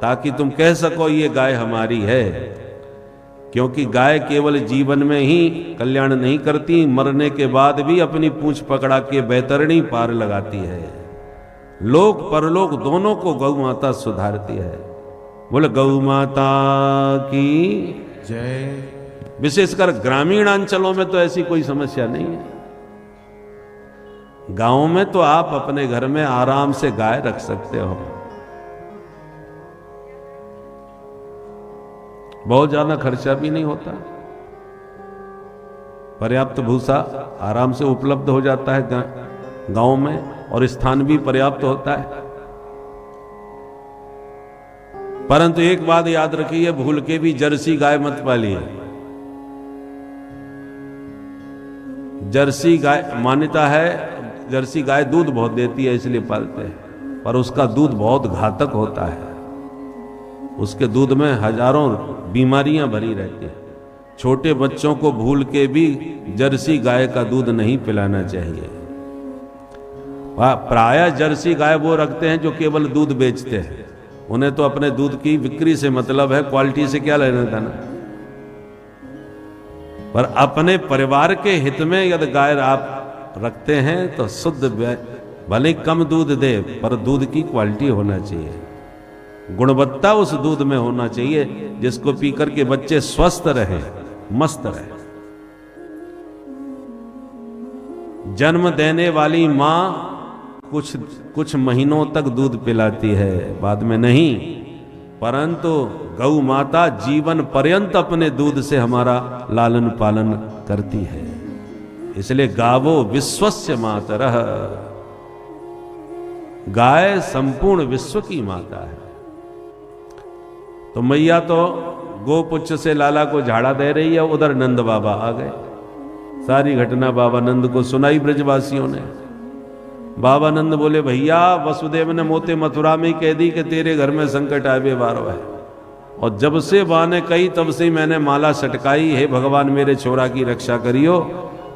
ताकि तुम कह सको ये गाय हमारी है। क्योंकि गाय केवल जीवन में ही कल्याण नहीं करती, मरने के बाद भी अपनी पूंछ पकड़ा के बैतरणी पार लगाती है। लोक परलोक दोनों को गौ माता सुधारती है। बोले गौ माता की जय। विशेषकर ग्रामीण अंचलों में तो ऐसी कोई समस्या नहीं है। गांवों में तो आप अपने घर में आराम से गाय रख सकते हो। बहुत ज्यादा खर्चा भी नहीं होता, पर्याप्त भूसा आराम से उपलब्ध हो जाता है गांव में, और स्थान भी पर्याप्त होता है। परंतु एक बात याद रखिए, भूल के भी जर्सी गाय मत पालिए। जर्सी गाय, मान्यता है जर्सी गाय दूध बहुत देती है इसलिए पालते हैं, पर उसका दूध बहुत घातक होता है। उसके दूध में हजारों बीमारियां भरी रहती हैं। छोटे बच्चों को भूल के भी जर्सी गाय का दूध नहीं पिलाना चाहिए। प्रायः जर्सी गाय वो रखते हैं जो केवल दूध बेचते हैं, उन्हें तो अपने दूध की बिक्री से मतलब है, क्वालिटी से क्या लेना देना। पर अपने परिवार के हित में यदि गाय आप रखते हैं तो शुद्ध, भले कम दूध दे पर दूध की क्वालिटी होना चाहिए, गुणवत्ता उस दूध में होना चाहिए जिसको पी करके बच्चे स्वस्थ रहे, मस्त रहे। जन्म देने वाली मां कुछ महीनों तक दूध पिलाती है, बाद में नहीं, परंतु गौ माता जीवन पर्यंत अपने दूध से हमारा लालन पालन करती है। इसलिए गावो विश्वस्य मातरः, गाय संपूर्ण विश्व की माता है। तो मैया तो गोपुच्छ से लाला को झाड़ा दे रही है, उधर नंद बाबा आ गए। सारी घटना बाबा नंद को सुनाई ब्रजवासियों ने। बाबा नंद बोले, भैया वसुदेव ने मोते मथुरा में कह दी कि तेरे घर में संकट आए बारो है, और जब से बा ने कही तब से मैंने माला सटकाई, हे भगवान मेरे छोरा की रक्षा करियो।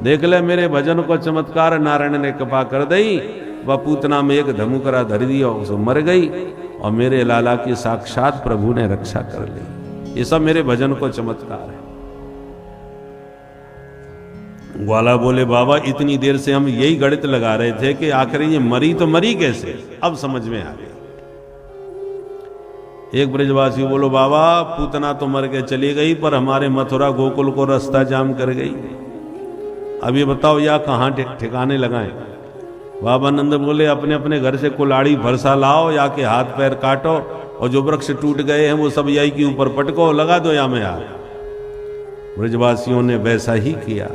देख ले मेरे भजन को चमत्कार नारायण ने कृपा कर दई, वह पूतना में एक धमुकरा धर दिया, उसको मर गई, और मेरे लाला की साक्षात प्रभु ने रक्षा कर ली। ये सब मेरे भजन को चमत्कार है। ग्वाला बोले, बाबा इतनी देर से हम यही गणित लगा रहे थे कि आखिर ये मरी तो मरी कैसे, अब समझ में आ गया। एक ब्रजवासी बोलो, बाबा पूतना तो मर के चली गई, पर हमारे मथुरा गोकुल को रास्ता जाम कर गई। अब ये बताओ या कहाँ ठिकाने लगाएं। बाबा नंद बोले, अपने अपने घर से कुलाड़ी भरसा लाओ, या के हाथ पैर काटो, और जो वृक्ष टूट गए हैं वो सब यही के ऊपर पटको, लगा दो या में यार। ब्रजवासियों ने वैसा ही किया,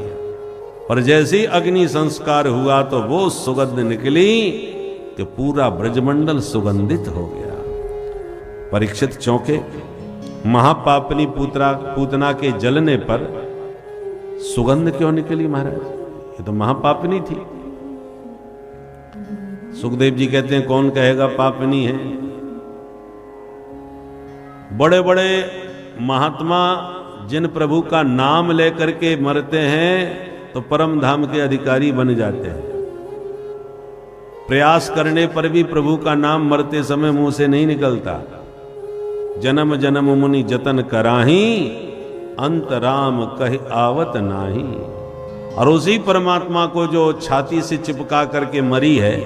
पर जैसे ही अग्नि संस्कार हुआ तो वो सुगंध निकली कि पूरा ब्रजमंडल सुगंधित हो गया। परीक्षित चौंके, महापापनी पूतना के जलने पर सुगंध क्यों निकली महाराज, ये तो महापापनी थी। सुखदेव जी कहते हैं, कौन कहेगा पापनी है। बड़े बड़े महात्मा जिन प्रभु का नाम लेकर के मरते हैं तो परम धाम के अधिकारी बन जाते हैं। प्रयास करने पर भी प्रभु का नाम मरते समय मुंह से नहीं निकलता। जन्म जन्म मुनि जतन कराही, अंत राम कह आवत नाही। और उसी परमात्मा को जो छाती से चिपका करके मरी है,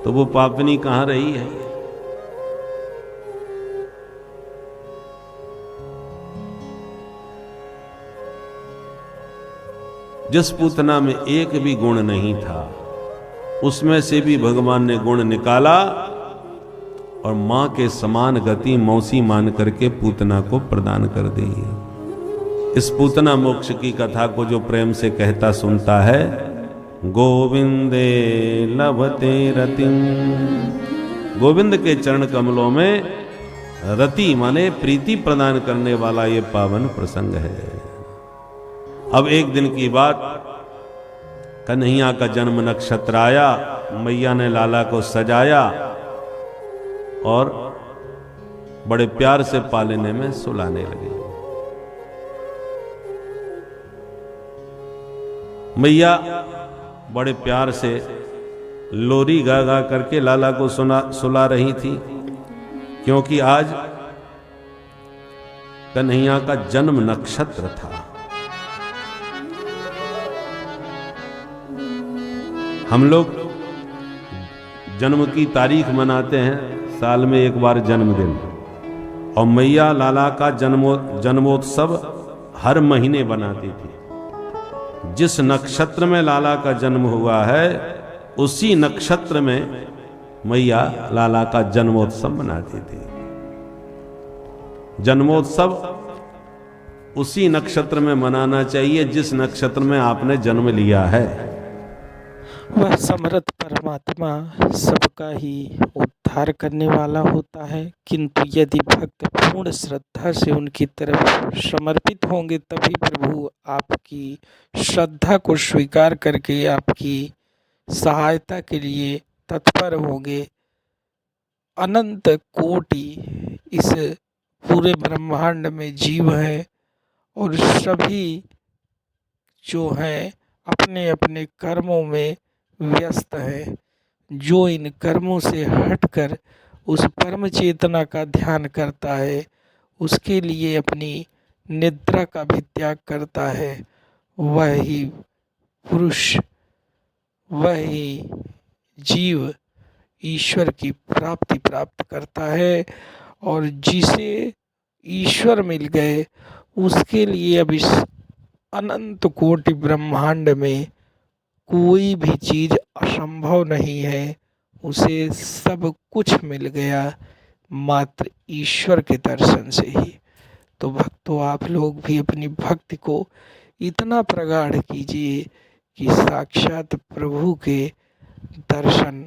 तो वो पापनी कहां रही है। जिस पूतना में एक भी गुण नहीं था, उसमें से भी भगवान ने गुण निकाला और मां के समान गति मौसी मान करके पूतना को प्रदान कर दी। इस पूतना मोक्ष की कथा को जो प्रेम से कहता सुनता है, गोविंदे लभते रतिम, गोविंद के चरण कमलों में रति माने प्रीति प्रदान करने वाला ये पावन प्रसंग है। अब एक दिन की बात, कन्हैया का जन्म नक्षत्र आया, मैया ने लाला को सजाया और बड़े प्यार से पालने में सुलाने लगी। मैया बड़े प्यार से लोरी गा गा करके लाला को सुला रही थी, क्योंकि आज कन्हैया का जन्म नक्षत्र था। हम लोग जन्म की तारीख मनाते हैं, साल में एक बार जन्मदिन, और मैया लाला का जन्मोत्सव हर महीने बनाती थी। जिस नक्षत्र में लाला का जन्म हुआ है, उसी नक्षत्र में मैया लाला का जन्मोत्सव मनाती थी। जन्मोत्सव उसी नक्षत्र में मनाना चाहिए जिस नक्षत्र में आपने जन्म लिया है। वह समर्थ परमात्मा सबका ही उद्धार उद्धार करने वाला होता है, किंतु यदि भक्त पूर्ण श्रद्धा से उनकी तरफ समर्पित होंगे तभी प्रभु आपकी श्रद्धा को स्वीकार करके आपकी सहायता के लिए तत्पर होंगे। अनंत कोटि इस पूरे ब्रह्मांड में जीव हैं और सभी जो हैं अपने अपने कर्मों में व्यस्त हैं। जो इन कर्मों से हटकर उस परम चेतना का ध्यान करता है, उसके लिए अपनी निद्रा का भी त्याग करता है, वह ही पुरुष, वह ही जीव ईश्वर की प्राप्ति प्राप्त करता है। और जिसे ईश्वर मिल गए उसके लिए अब इस अनंत कोटि ब्रह्मांड में कोई भी चीज़ असंभव नहीं है। उसे सब कुछ मिल गया मात्र ईश्वर के दर्शन से ही। तो भक्तों, आप लोग भी अपनी भक्ति को इतना प्रगाढ़ कीजिए कि साक्षात प्रभु के दर्शन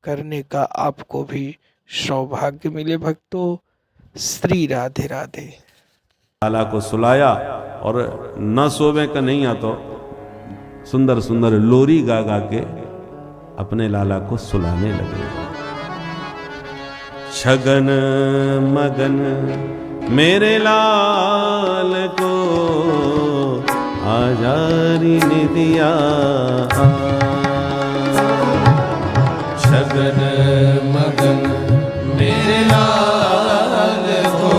करने का आपको भी सौभाग्य मिले। भक्तों, श्री राधे राधे। लाला को सुलाया और न सोवे का नहीं आता, सुंदर सुंदर लोरी गा गा के अपने लाला को सुलाने लगे। छगन मगन मेरे लाल को आजारी निदिया, छगन मगन मेरे लाल को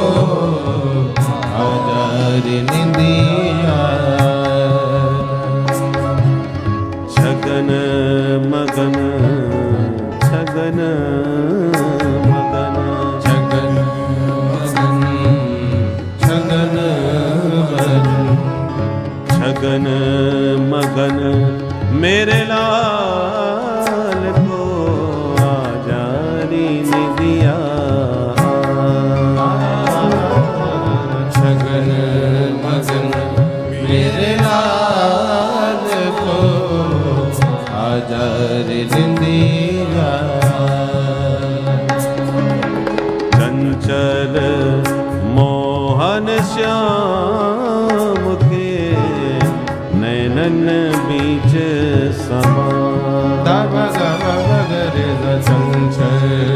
आजारी निदिया, छगन मगन छगन मगन छगन मगन छगन मगन छगन मगन मेरे लाल को आजारी निदिया, छगन मगन मेरे लाल को आजारी निदिया, चंचल मोहन श्याम के नैनन बीच समा, चंचल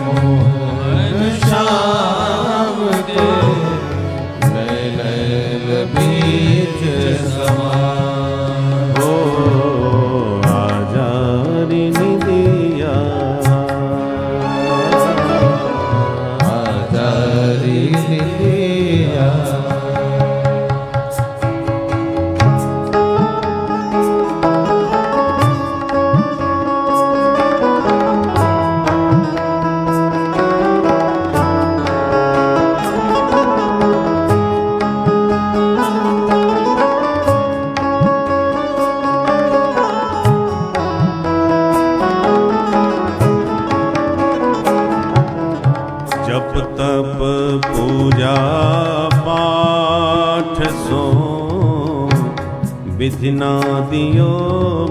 मोहन श्याम के नैनन बीच समा, ओ आजारी निदिया, आजारी निदिया। जप तप पूजा पाठ सो विधि ना दियो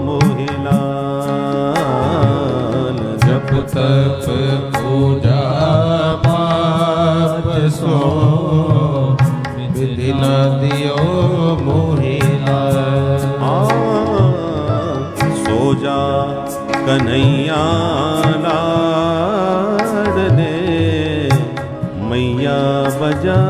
मोहिलाल, जप तप पूजा पाप सो विधि न दियो मोहिला, सो जा कन्हैया लाड दे मैया बजा